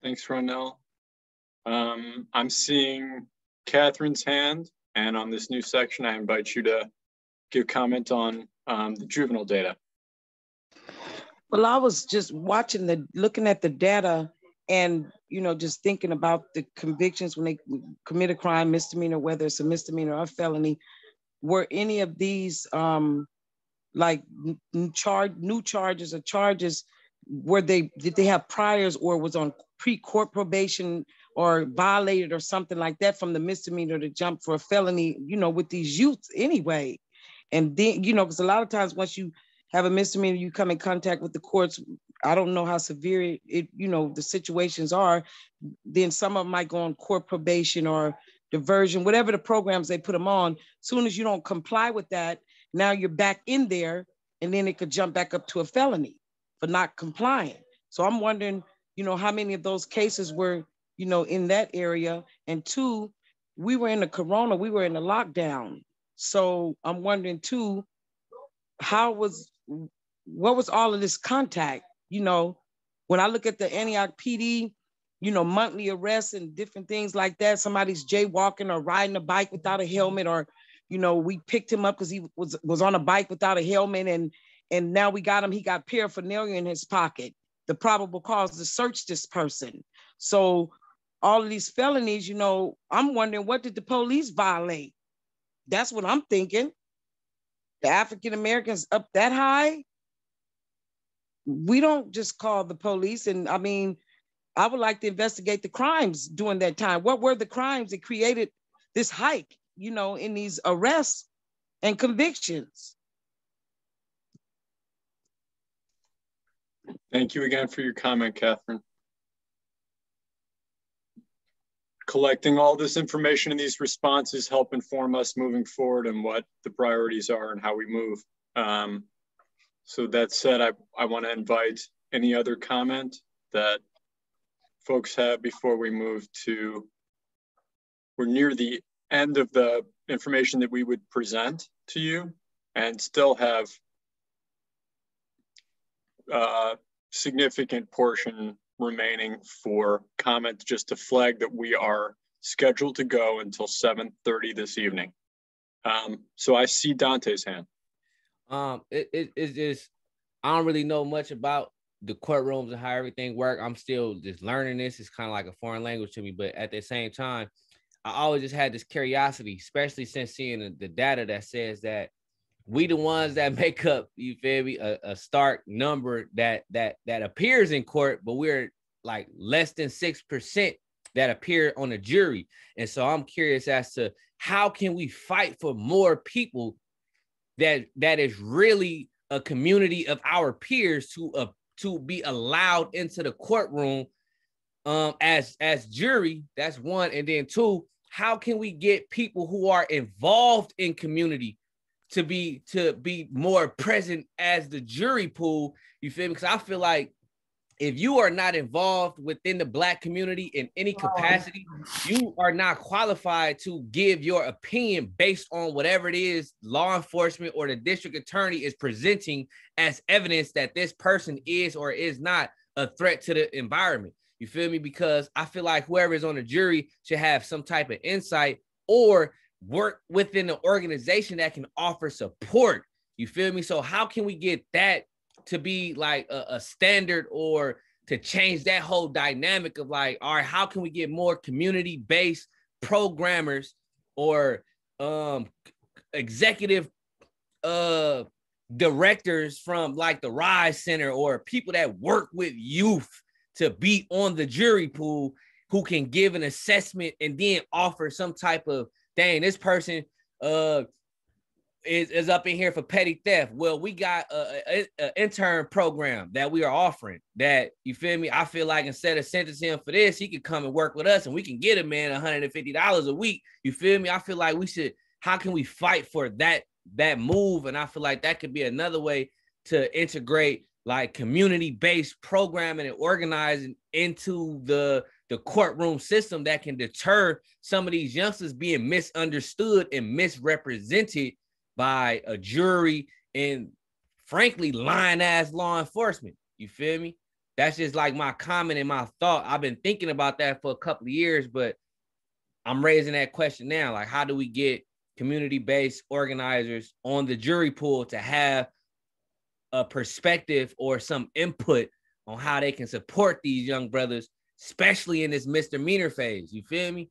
Thanks, Ronell. I'm seeing Catherine's hand, and on this new section, I invite you to give comment on the juvenile data.
Well, I was just looking at the data and, just thinking about the convictions when they commit a crime, misdemeanor, whether it's a misdemeanor or a felony. Were any of these like new charges or charges, did they have priors, or was on pre-court probation or violated or something like that from the misdemeanor to jump for a felony, with these youths anyway? And then, you know, because a lot of times once you have a misdemeanor, you come in contact with the courts. I don't know how severe it, you know, the situations are. Then some of them might go on court probation or diversion, whatever the programs they put them on. Soon as you don't comply with that, now you're back in there, and then it could jump back up to a felony for not complying. So I'm wondering, you know, how many of those cases were, you know, in that area? And two, we were in the corona, we were in the lockdown. So I'm wondering too, what was all of this contact? You know, when I look at the Antioch PD, you know, monthly arrests and different things like that, somebody's jaywalking or riding a bike without a helmet, or, you know, we picked him up because he was on a bike without a helmet, and now we got him, he got paraphernalia in his pocket. The probable cause to search this person. So all of these felonies, you know, I'm wondering, what did the police violate? That's what I'm thinking. The African Americans up that high? We don't just call the police. And I mean, I would like to investigate the crimes during that time. What were the crimes that created this hike, you know, in these arrests and convictions?
Thank you again for your comment, Catherine. Collecting all this information and these responses help inform us moving forward and what the priorities are and how we move. So that said, I want to invite any other comment that folks have before we move to, we're near the end of the information that we would present to you, and still have a significant portion remaining for comment, just to flag that we are scheduled to go until 7:30 this evening. So I see Dante's hand.
It's just, I don't really know much about the courtrooms and how everything works. I'm still just learning this. It's kind of like a foreign language to me, but at the same time, I always just had this curiosity, especially since seeing the data that says that we the ones that make up, you feel me, a stark number that appears in court, but we're like less than 6% that appear on the jury. And so I'm curious as to how can we fight for more people that is really a community of our peers to be allowed into the courtroom as jury. That's one. And then two, how can we get people who are involved in community to be more present as the jury pool? You feel me? Because I feel like if you are not involved within the Black community in any capacity, you are not qualified to give your opinion based on whatever it is law enforcement or the district attorney is presenting as evidence that this person is or is not a threat to the environment. You feel me? Because I feel like whoever is on the jury should have some type of insight or work within the organization that can offer support. You feel me? So how can we get that to be like a standard, or to change that whole dynamic of like, all right, how can we get more community-based programmers or executive directors from like the Rise Center or people that work with youth to be on the jury pool, who can give an assessment and then offer some type of, dang, this person is up in here for petty theft. Well, we got an intern program that we are offering that, you feel me? I feel like instead of sentencing him for this, he could come and work with us and we can get him, man, $150 a week. You feel me? I feel like we should, how can we fight for that move? And I feel like that could be another way to integrate like community-based programming and organizing into the courtroom system that can deter some of these youngsters being misunderstood and misrepresented by a jury and frankly lying ass law enforcement. You feel me? That's just like my comment and my thought. I've been thinking about that for a couple of years, but I'm raising that question now. Like, how do we get community-based organizers on the jury pool to have a perspective or some input on how they can support these young brothers, especially in this misdemeanor phase? You feel me?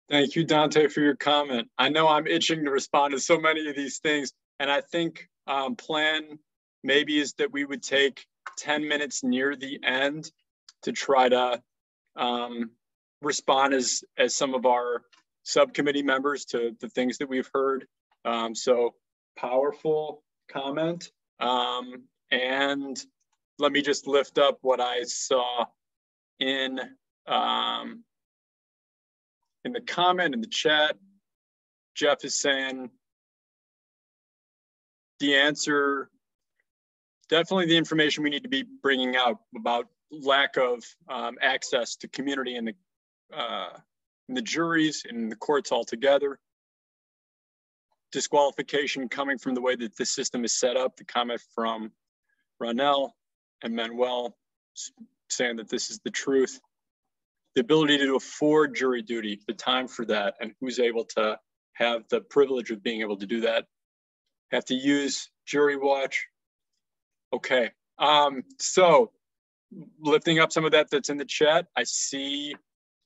Thank you, Dante, for your comment. I know I'm itching to respond to so many of these things, and I think plan maybe is that we would take 10 minutes near the end to try to respond as some of our subcommittee members to the things that we've heard. So powerful comment. And let me just lift up what I saw in the comment in the chat. Jeff is saying the answer, definitely the information we need to be bringing out about lack of access to community in the juries and in the courts altogether. Disqualification coming from the way that the system is set up. The comment from Ronell and Manuel saying that this is the truth. The ability to afford jury duty, the time for that, and who's able to have the privilege of being able to do that. Have to use Jury Watch. Okay, so lifting up some of that that's in the chat, I see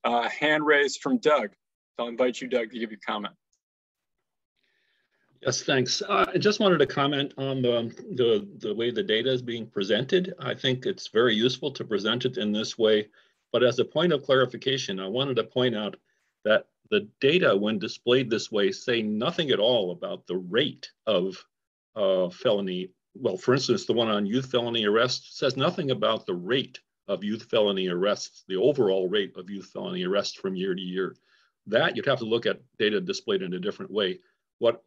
a hand raised from Doug. I'll invite you, Doug, to give your comment.
Yes, thanks. I just wanted to comment on the way the data is being presented. I think it's very useful to present it in this way, but as a point of clarification, I wanted to point out that the data, when displayed this way, say nothing at all about the rate of felony. Well, for instance, the one on youth felony arrests says nothing about the rate of youth felony arrests, the overall rate of youth felony arrests from year to year. That you'd have to look at data displayed in a different way. What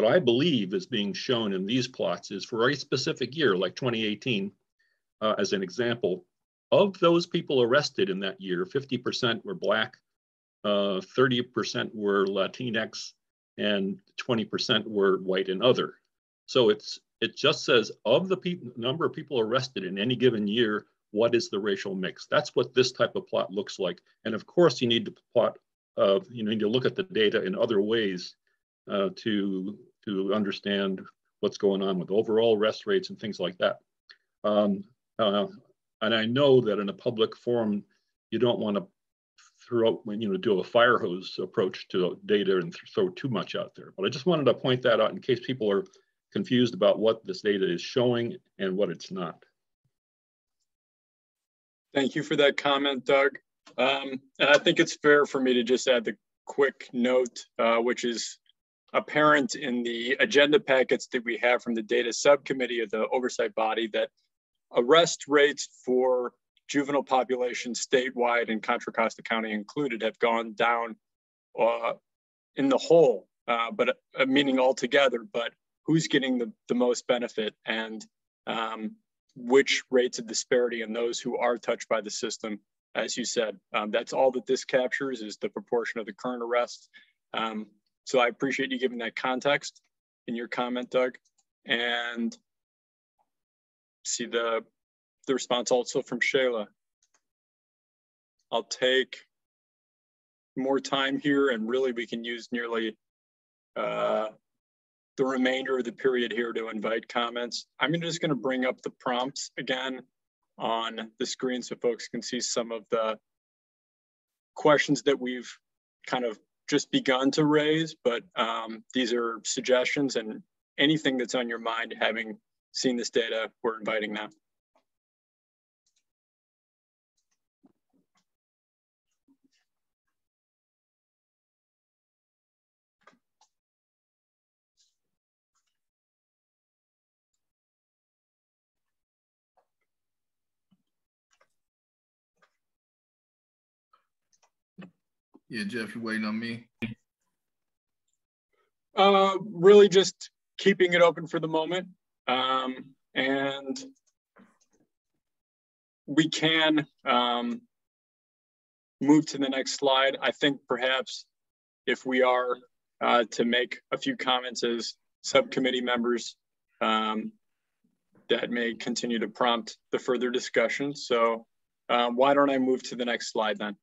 I believe is being shown in these plots is for a specific year, like 2018, as an example, of those people arrested in that year, 50% were Black, 30% were Latinx, and 20% were white and other. So it just says of the number of people arrested in any given year, what is the racial mix? That's what this type of plot looks like. And of course, you need to plot, you need to look at the data in other ways to understand what's going on with overall arrest rates and things like that. And I know that in a public forum, you don't want to do a fire hose approach to data and throw too much out there. But I just wanted to point that out in case people are confused about what this data is showing and what it's not.
Thank you for that comment, Doug. And I think it's fair for me to just add the quick note, which is apparent in the agenda packets that we have from the data subcommittee of the oversight body, that arrest rates for juvenile population statewide and Contra Costa County included have gone down in the whole, but meaning altogether, but who's getting the most benefit and which rates of disparity in those who are touched by the system. As you said, that's all that this captures is the proportion of the current arrests. So I appreciate you giving that context in your comment, Doug, and see the response also from Shayla. I'll take more time here, and really we can use nearly the remainder of the period here to invite comments. I'm just going to bring up the prompts again on the screen so folks can see some of the questions that we've kind of just begun to raise, but these are suggestions, and anything that's on your mind having seen this data, we're inviting now.
Yeah, Jeff, you waiting on me?
Really just keeping it open for the moment. And we can move to the next slide. I think perhaps if we are to make a few comments as subcommittee members, that may continue to prompt the further discussion. So why don't I move to the next slide then?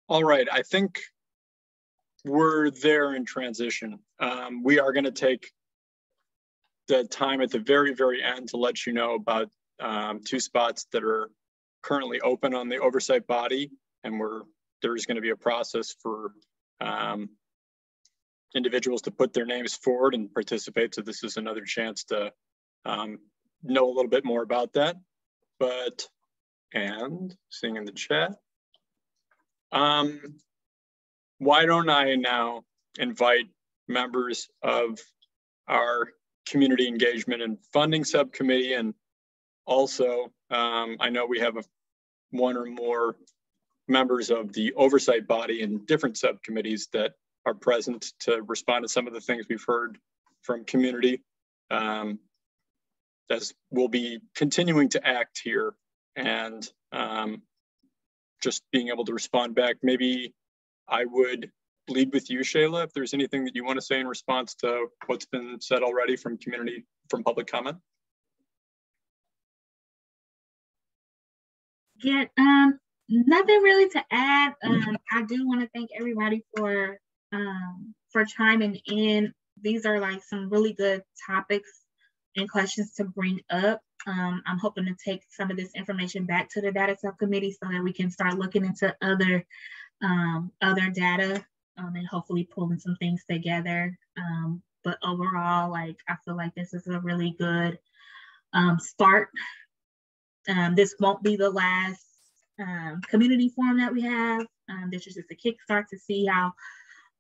All right, I think we're there in transition. We are going to take the time at the very, very end to let you know about 2 spots that are currently open on the oversight body, and there's going to be a process for individuals to put their names forward and participate. So this is another chance to know a little bit more about that. And seeing in the chat, why don't I now invite members of our community engagement and funding subcommittee, and also I know we have one or more members of the oversight body in different subcommittees that are present to respond to some of the things we've heard from community, as we'll be continuing to act here, and just being able to respond back. Maybe I would lead with you, Shayla, if there's anything that you want to say in response to what's been said already from public comment.
Yeah, nothing really to add. I do want to thank everybody for chiming in. These are like some really good topics and questions to bring up. I'm hoping to take some of this information back to the data subcommittee so that we can start looking into other data and hopefully pulling some things together. But overall, like, I feel like this is a really good start. This won't be the last community forum that we have. This is just a kickstart to see how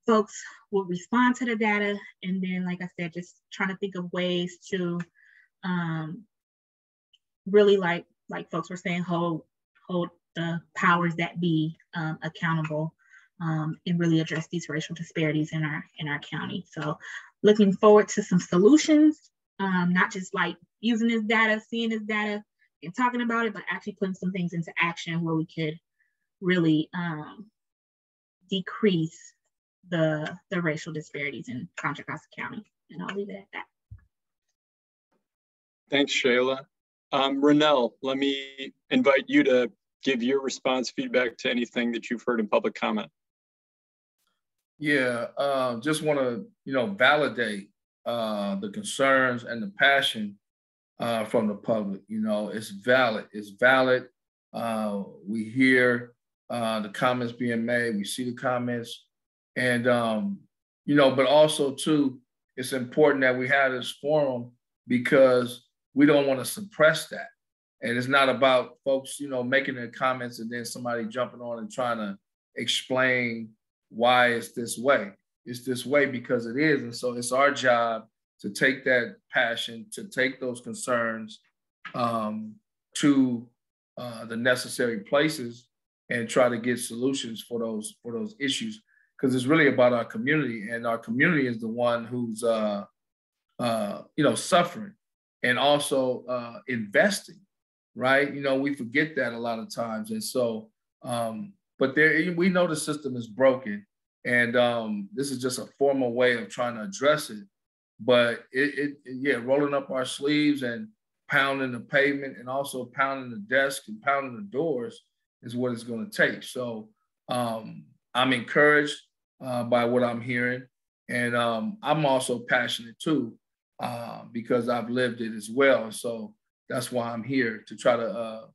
folks will respond to the data. And then, like I said, just trying to think of ways to really, like folks were saying, hold the powers that be accountable, and really address these racial disparities in our county. So looking forward to some solutions, not just like using this data, seeing this data and talking about it, but actually putting some things into action where we could really decrease the racial disparities in Contra Costa County. And I'll leave it at that.
Thanks, Shayla. Renell, let me invite you to give your response feedback to anything that you've heard in public comment.
Yeah, just want to, validate the concerns and the passion from the public. It's valid. It's valid. We hear the comments being made. We see the comments, and but also too, it's important that we have this forum because we don't want to suppress that. And it's not about folks, making their comments and then somebody jumping on and trying to explain why it's this way. It's this way because it is. And so it's our job to take that passion, to take those concerns to the necessary places and try to get solutions for those issues. Because it's really about our community, and our community is the one who's suffering and also investing, right? We forget that a lot of times. And so, but we know the system is broken, and this is just a formal way of trying to address it. But rolling up our sleeves and pounding the pavement and also pounding the desk and pounding the doors is what it's going to take. So I'm encouraged by what I'm hearing. And I'm also passionate too, because I've lived it as well. So that's why I'm here, to try to,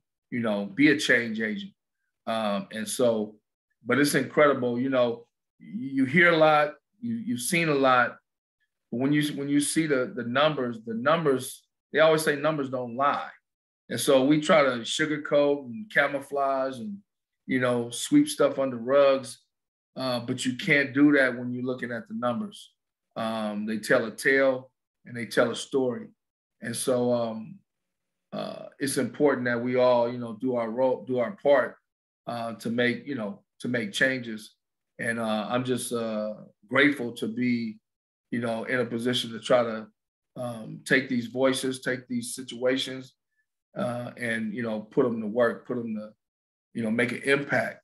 be a change agent. And so, but it's incredible. You hear a lot, you've seen a lot, but when you see the numbers, they always say numbers don't lie. And so we try to sugarcoat and camouflage and, sweep stuff under rugs. But you can't do that when you're looking at the numbers. They tell a tale and they tell a story. And so it's important that we all, do our part to make changes. And I'm just grateful to be, in a position to try to take these voices, take these situations, and, put them to work, put them to, make an impact.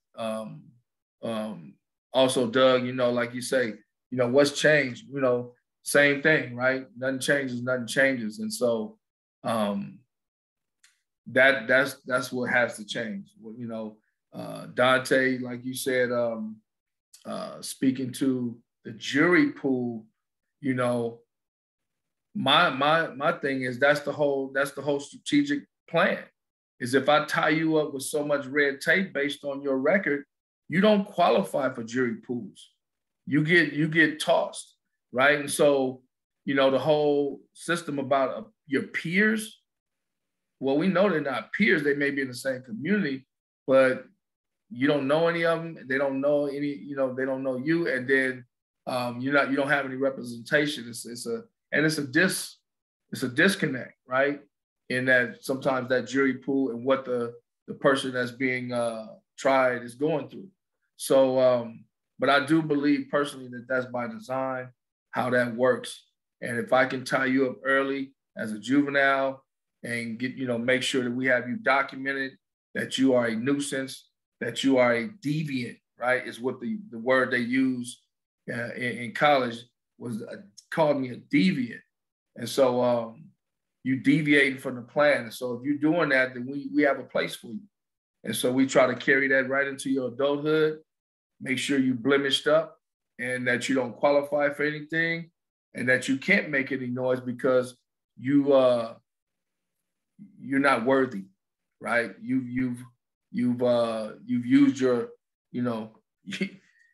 Also, Doug, like you say, what's changed? Same thing, right? Nothing changes. And so that's what has to change. Dante, like you said, speaking to the jury pool, you know, my thing is that's the whole strategic plan. Is if I tie you up with so much red tape based on your record, you don't qualify for jury pools. You get tossed, right? And so, you know, the whole system about your peers, well, we know they're not peers. They may be in the same community, but you don't know any of them. They don't know any, you know, they don't know you. And then you don't have any representation. It's a disconnect, right? In that sometimes that jury pool and what the person that's being tried is going through. So, but I do believe personally that that's by design, how that works. And if I can tie you up early as a juvenile and get, you know, make sure that we have you documented, that you are a nuisance, that you are a deviant, right? Is what the word they use in college was called me a deviant. And so you deviating from the plan. And so if you're doing that, then we have a place for you. And so we try to carry that right into your adulthood, make sure you blemished up and that you don't qualify for anything and that you can't make any noise because you're not worthy, right? You've used your, you know,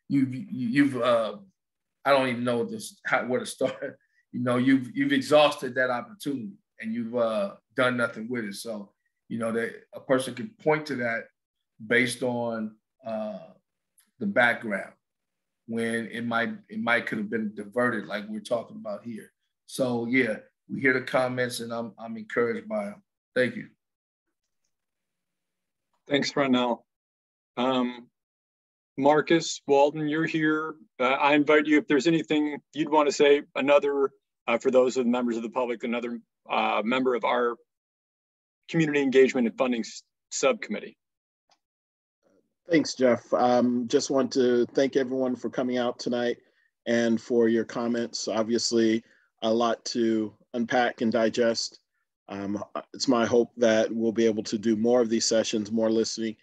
you've I don't even know where to start. You know, you've exhausted that opportunity and you've done nothing with it. So, you know, that a person can point to that based on the background when it might could have been diverted like we're talking about here. So yeah, we hear the comments and I'm encouraged by them. Thank you.
Thanks, Ronell. Marcus, Walden, you're here. I invite you, if there's anything you'd want to say, another, for those of the members of the public, another member of our Community Engagement and Funding Subcommittee.
Thanks, Jeff. Just want to thank everyone for coming out tonight and for your comments. Obviously, a lot to unpack and digest. It's my hope that we'll be able to do more of these sessions, more listening,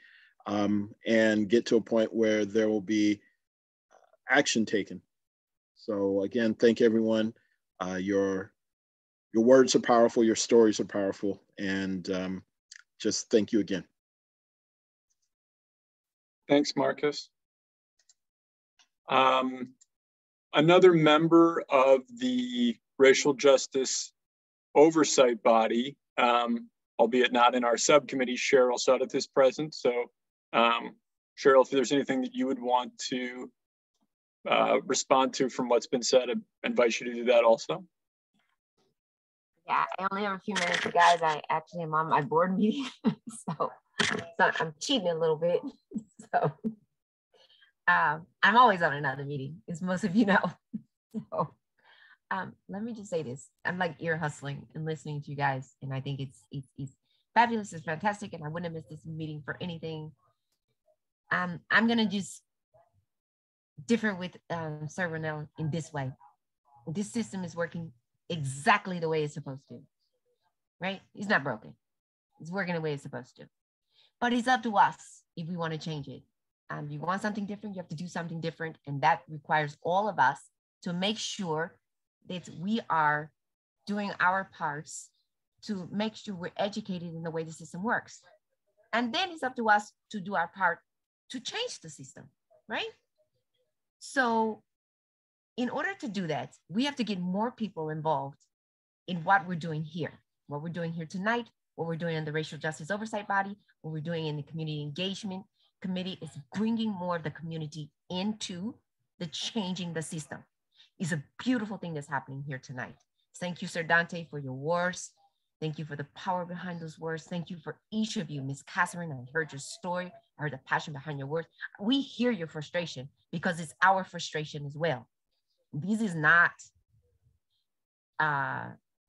and get to a point where there will be action taken. So again, thank everyone. Your words are powerful, your stories are powerful, and just thank you again.
Thanks, Marcus. Another member of the Racial Justice Oversight Body, albeit not in our subcommittee, Cheryl Sudduth is present. So Cheryl, if there's anything that you would want to respond to from what's been said, I invite you to do that also.
Yeah, I only have a few minutes, guys. I actually am on my board meeting, so I'm cheating a little bit. So I'm always on another meeting, as most of you know. So let me just say this. I'm like ear hustling and listening to you guys, and I think it's fabulous, it's fantastic, and I wouldn't have missed this meeting for anything. I'm gonna just differ with Sir Ronell in this way. This system is working exactly the way it's supposed to, right? It's not broken. It's working the way it's supposed to. But it's up to us if we want to change it. You want something different, you have to do something different, and that requires all of us to make sure that we are doing our parts to make sure we're educated in the way the system works. And then it's up to us to do our part to change the system, right? So in order to do that, we have to get more people involved in what we're doing here. What we're doing here tonight, what we're doing in the Racial Justice Oversight Body, what we're doing in the Community Engagement Committee is bringing more of the community into the changing the system. It's a beautiful thing that's happening here tonight. Thank you, Sir Dante, for your words. Thank you for the power behind those words. Thank you for each of you. Miss Catherine, I heard your story. I heard the passion behind your words. We hear your frustration because it's our frustration as well. This is not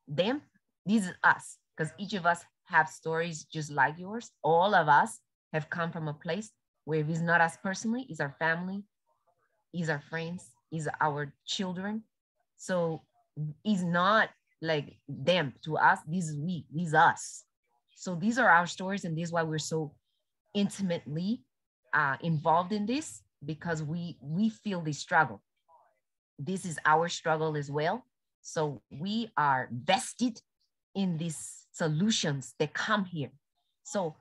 them, this is us, because each of us have stories just like yours. All of us have come from a place where if it's not us personally, it's our family, it's our friends, it's our children. So it's not like them to us, this is we, this is us. So these are our stories, and this is why we're so intimately involved in this, because we feel the struggle. This is our struggle as well. So we are vested in these solutions that come here. So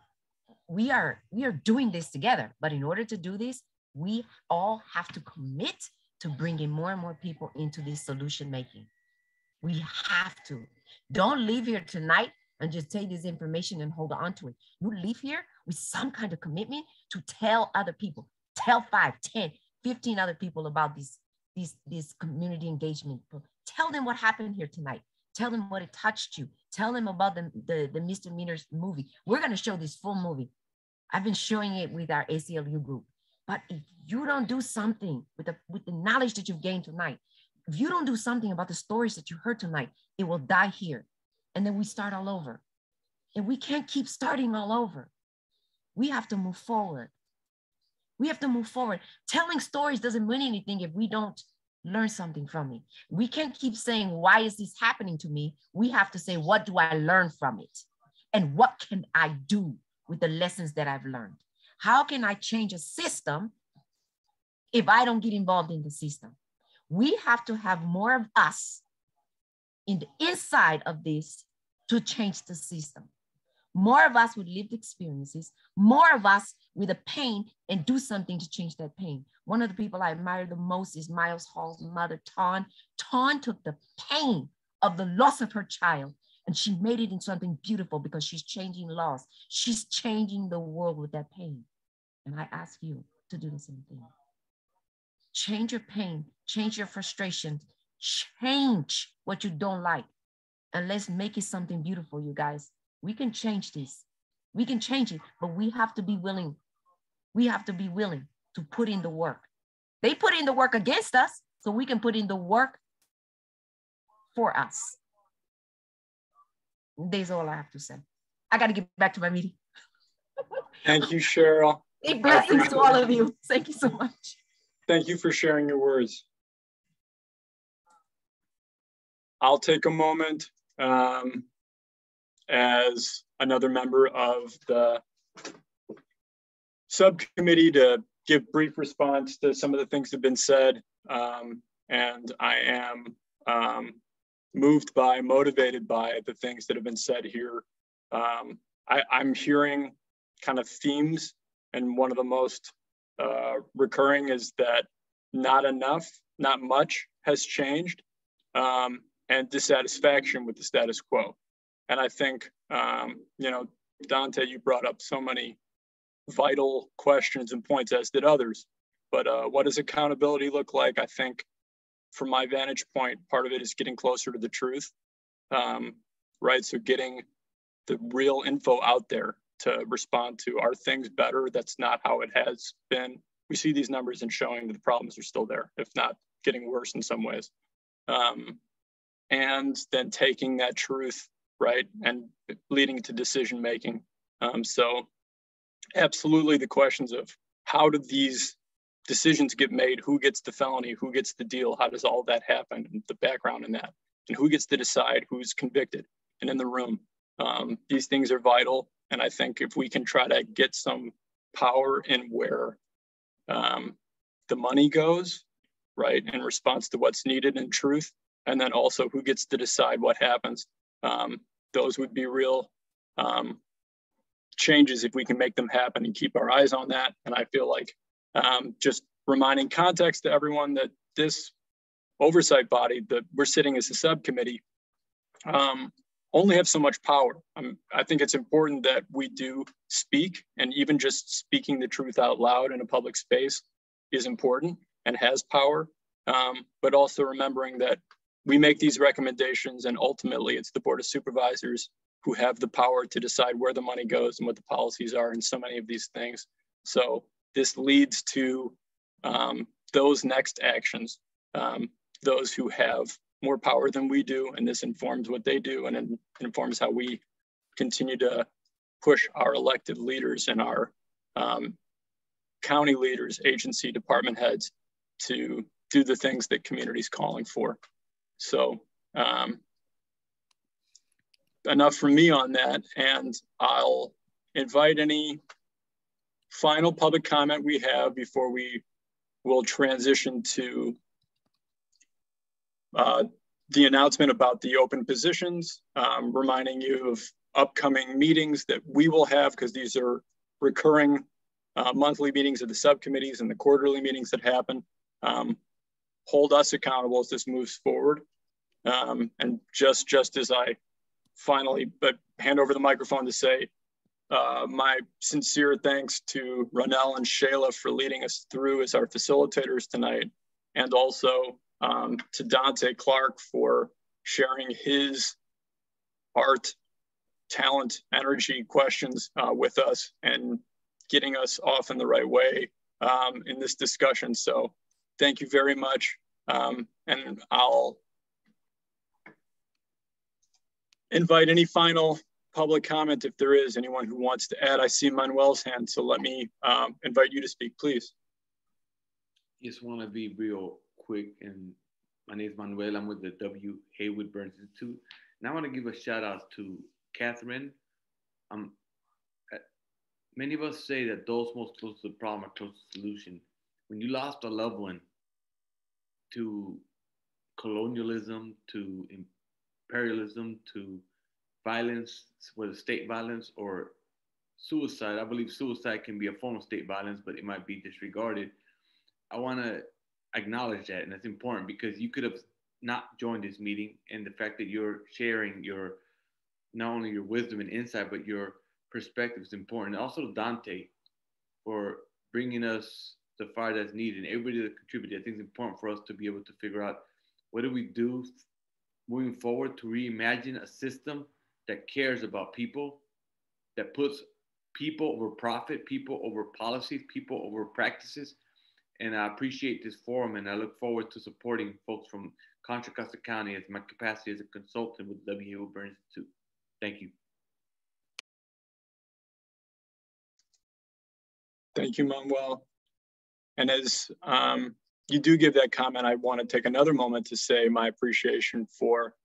we are doing this together, but in order to do this, we all have to commit to bringing more and more people into this solution making. We have to. Don't leave here tonight and just take this information and hold on to it. You leave here with some kind of commitment to tell other people, tell 5, 10, 15 other people about this community engagement. Tell them what happened here tonight. Tell them what it touched you. Tell them about the misdemeanors movie. We're going to show this full movie. I've been showing it with our ACLU group. But if you don't do something with the knowledge that you've gained tonight, if you don't do something about the stories that you heard tonight, it will die here. And then we start all over. And we can't keep starting all over. We have to move forward. We have to move forward. Telling stories doesn't mean anything if we don't learn something from it. We can't keep saying, why is this happening to me? We have to say, what do I learn from it? And what can I do with the lessons that I've learned? How can I change a system if I don't get involved in the system? We have to have more of us in the inside of this to change the system. More of us with lived experiences, more of us with a pain and do something to change that pain. One of the people I admire the most is Miles Hall's mother, Tawn. Tawn took the pain of the loss of her child and she made it into something beautiful because she's changing laws. She's changing the world with that pain. And I ask you to do the same thing. Change your pain, change your frustration, change what you don't like, and let's make it something beautiful, you guys. We can change this. We can change it, but we have to be willing. We have to be willing to put in the work. They put in the work against us, so we can put in the work for us. That's all I have to say. I got to get back to my meeting.
Thank you, Cheryl.
Big blessings to all of you. Thank you so much.
Thank you for sharing your words. I'll take a moment as another member of the subcommittee to give brief response to some of the things that have been said. And I am moved by, motivated by the things that have been said here. I'm hearing kind of themes, and one of the most recurring is that not enough, not much has changed, and dissatisfaction with the status quo. And I think, you know, Dante, you brought up so many vital questions and points, as did others. But what does accountability look like? I think from my vantage point, part of it is getting closer to the truth, right? So getting the real info out there to respond to, are things better? That's not how it has been. We see these numbers and showing that the problems are still there, if not getting worse in some ways. And then taking that truth, right, and leading to decision making. So absolutely the questions of how do these decisions get made, who gets the felony, who gets the deal, how does all that happen, and the background in that, and who gets to decide who's convicted and in the room. These things are vital, and I think if we can try to get some power in where the money goes, right, in response to what's needed in truth, and then also who gets to decide what happens, those would be real changes if we can make them happen and keep our eyes on that. And I feel like just reminding context to everyone that this oversight body that we're sitting as a subcommittee only have so much power. I think it's important that we do speak, and even just speaking the truth out loud in a public space is important and has power, but also remembering that we make these recommendations and ultimately it's the Board of Supervisors who have the power to decide where the money goes and what the policies are in so many of these things. So this leads to those next actions, those who have more power than we do, and this informs what they do, and it informs how we continue to push our elected leaders and our county leaders, agency, department heads to do the things that community's calling for. So enough from me on that, and I'll invite any final public comment we have before we we'll transition to the announcement about the open positions, reminding you of upcoming meetings that we will have, because these are recurring monthly meetings of the subcommittees and the quarterly meetings that happen. Hold us accountable as this moves forward. And just as I finally hand over the microphone to say my sincere thanks to Ronell and Shayla for leading us through as our facilitators tonight, and also to Dante Clark for sharing his art, talent, energy, questions with us and getting us off in the right way in this discussion. So thank you very much. And I'll invite any final public comment if there is anyone who wants to add. I see Manuel's hand, so let me invite you to speak, please.
Just want to be real quick, and my name is Manuel. I'm with the W. Haywood Burns Institute, and I want to give a shout out to Catherine. Many of us say that those most close to the problem are close to the solution. When you lost a loved one to colonialism, to imperialism, to violence, whether state violence or suicide, I believe suicide can be a form of state violence, but it might be disregarded. I want to acknowledge that, and it's important because you could have not joined this meeting, and the fact that you're sharing your, not only your wisdom and insight, but your perspective is important. And also Dante for bringing us the fire that's needed, and everybody that contributed. I think it's important for us to be able to figure out what do we do moving forward to reimagine a system that cares about people, that puts people over profit, people over policies, people over practices. And I appreciate this forum, and I look forward to supporting folks from Contra Costa County as my capacity as a consultant with the W. Haywood Burns Institute. Thank you.
Thank you, Manuel. And as you do give that comment, I want to take another moment to say my appreciation for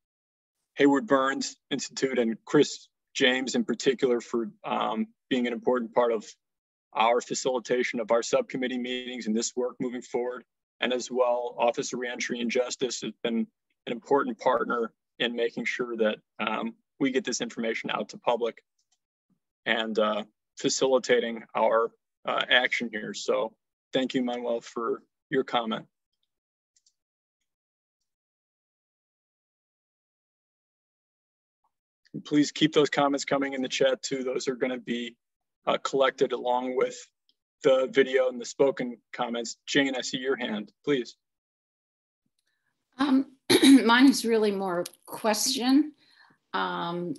Haywood Burns Institute and Chris James in particular for being an important part of our facilitation of our subcommittee meetings and this work moving forward. And as well, Office of Reentry and Justice has been an important partner in making sure that we get this information out to public and facilitating our action here. So thank you, Manuel, for your comment. And please keep those comments coming in the chat too. Those are going to be collected along with the video and the spoken comments. Jane, I see your hand, please.
Mine is really more question. With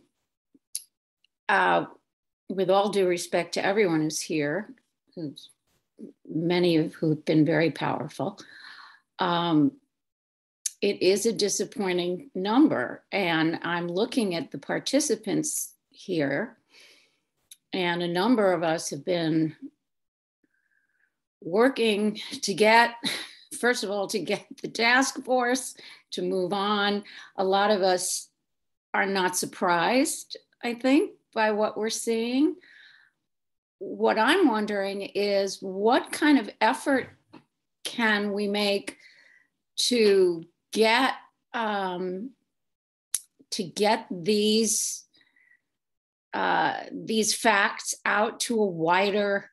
all due respect to everyone who's here, many of who've been very powerful, it is a disappointing number. And I'm looking at the participants here, and a number of us have been working to get, first of all, to get the task force to move on. A lot of us are not surprised, I think, by what we're seeing. What I'm wondering is what kind of effort can we make to get these facts out to a wider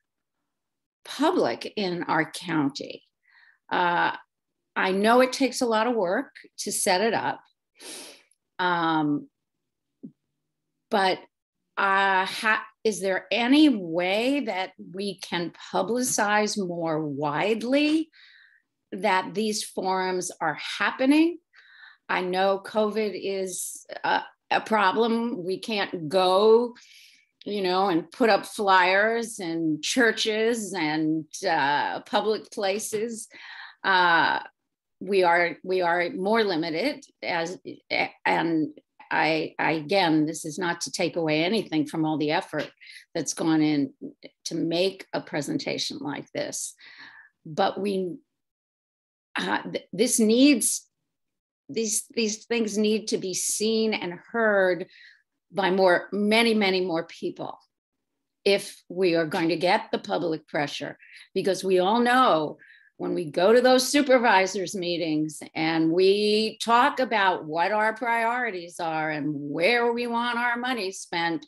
public in our county? I know it takes a lot of work to set it up, but is there any way that we can publicize more widely that these forums are happening? I know COVID is a problem. We can't go, you know, and put up flyers in churches and public places. We are more limited and I again, this is not to take away anything from all the effort that's gone in to make a presentation like this, but these things need to be seen and heard by many more people if we are going to get the public pressure, because we all know when we go to those supervisors meetings and we talk about what our priorities are and where we want our money spent,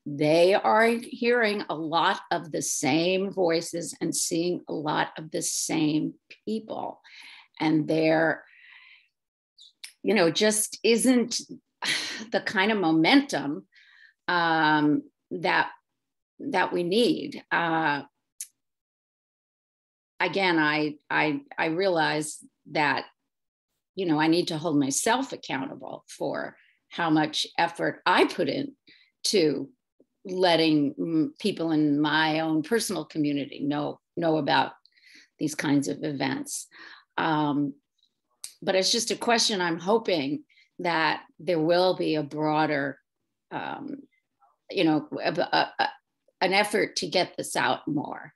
they are hearing a lot of the same voices and seeing a lot of the same people. And there, you know, just isn't the kind of momentum that we need. Again, I realize that, you know, I need to hold myself accountable for how much effort I put in to letting people in my own personal community know about these kinds of events. But it's just a question. I'm hoping that there will be a broader, you know, an effort to get this out more.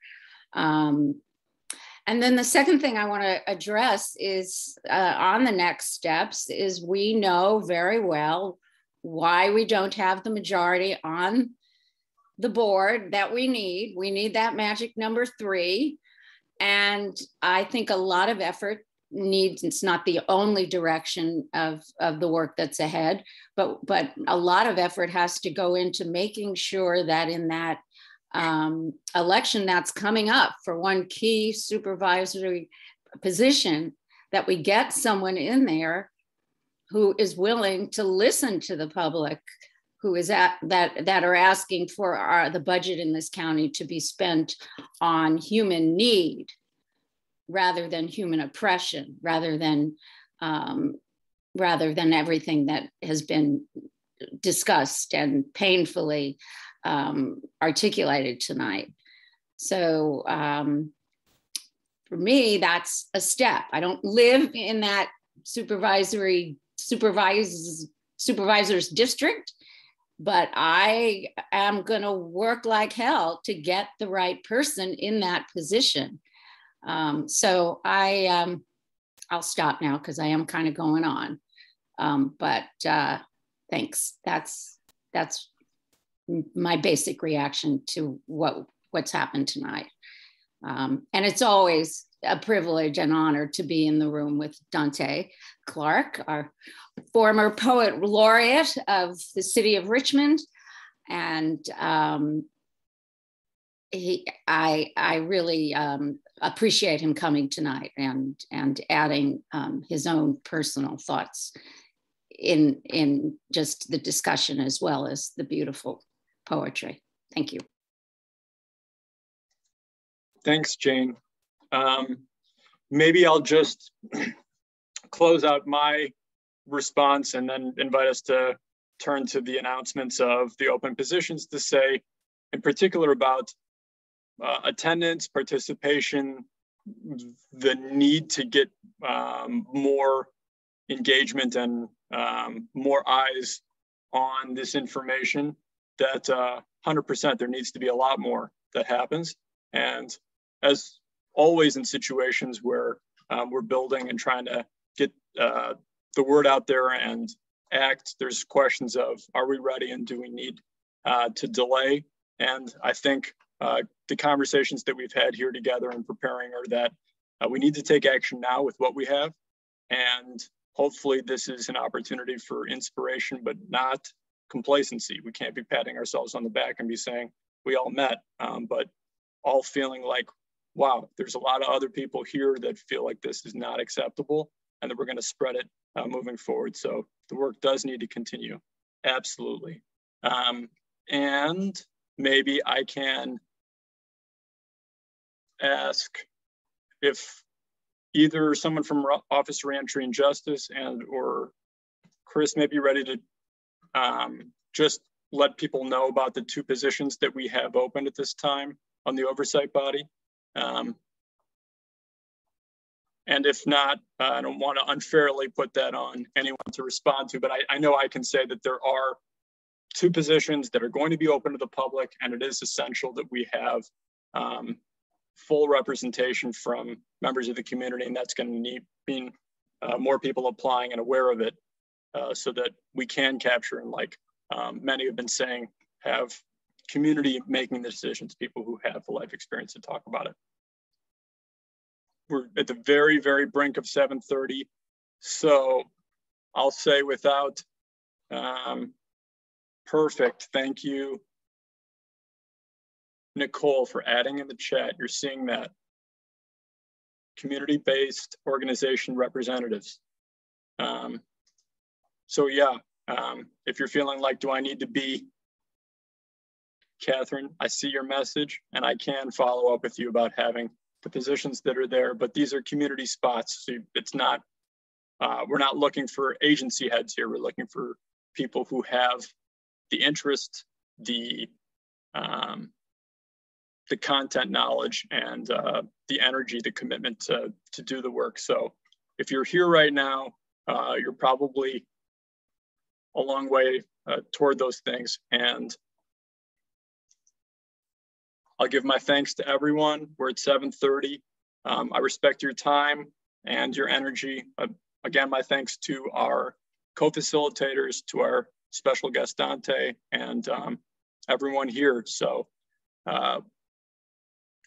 And then the second thing I want to address is on the next steps is we know very well why we don't have the majority on the board that we need. We need that magic number 3. And I think a lot of effort needs, it's not the only direction of the work that's ahead, but a lot of effort has to go into making sure that in that election that's coming up for one key supervisory position, that we get someone in there who is willing to listen to the public, who is that are asking for the budget in this county to be spent on human need rather than human oppression, rather than everything that has been discussed and painfully articulated tonight. So for me, that's a step. I don't live in that supervisor's district, but I am going to work like hell to get the right person in that position. So I'll stop now because I am kind of going on. But thanks. That's my basic reaction to what's happened tonight. And it's always a privilege and honor to be in the room with Dante Clark, our former poet laureate of the city of Richmond. And I really appreciate him coming tonight and adding his own personal thoughts in just the discussion as well as the beautiful poetry. Thank you.
Thanks, Jane. Maybe I'll just close out my response and then invite us to turn to the announcements of the open positions to say in particular about attendance, participation, the need to get more engagement and more eyes on this information, that 100% there needs to be a lot more that happens. And as always in situations where we're building and trying to get the word out there and act, there's questions of, are we ready and do we need to delay? And I think the conversations that we've had here together and preparing are that we need to take action now with what we have. And hopefully this is an opportunity for inspiration, but not complacency. We can't be patting ourselves on the back and be saying we all met, but all feeling like, wow, there's a lot of other people here that feel like this is not acceptable and that we're going to spread it moving forward. So the work does need to continue. Absolutely. And maybe I can ask if either someone from Office of Reentry and Justice and or Chris may be ready to just let people know about the 2 positions that we have open at this time on the oversight body. And if not, I don't want to unfairly put that on anyone to respond to, but I know I can say that there are 2 positions that are going to be open to the public, and it is essential that we have full representation from members of the community, and that's going to mean more people applying and aware of it so that we can capture, and like many have been saying, have community making the decisions, people who have the life experience to talk about it. we're at the very, very brink of 7:30. So I'll say without, perfect, thank you, Nicole, for adding in the chat. You're seeing that. Community-based organization representatives. So yeah, if you're feeling like, do I need to be, Catherine, I see your message and I can follow up with you about having the positions that are there, but these are community spots. So it's not, we're not looking for agency heads here. We're looking for people who have the interest, the content knowledge, and the energy, the commitment to do the work. So if you're here right now, you're probably a long way toward those things. And I'll give my thanks to everyone. We're at 7:30. I respect your time and your energy. Again, my thanks to our co-facilitators, to our special guest Dante, and everyone here. So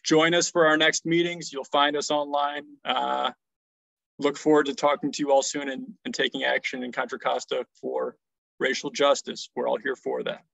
join us for our next meetings. You'll find us online. Look forward to talking to you all soon and taking action in Contra Costa for racial justice. We're all here for that.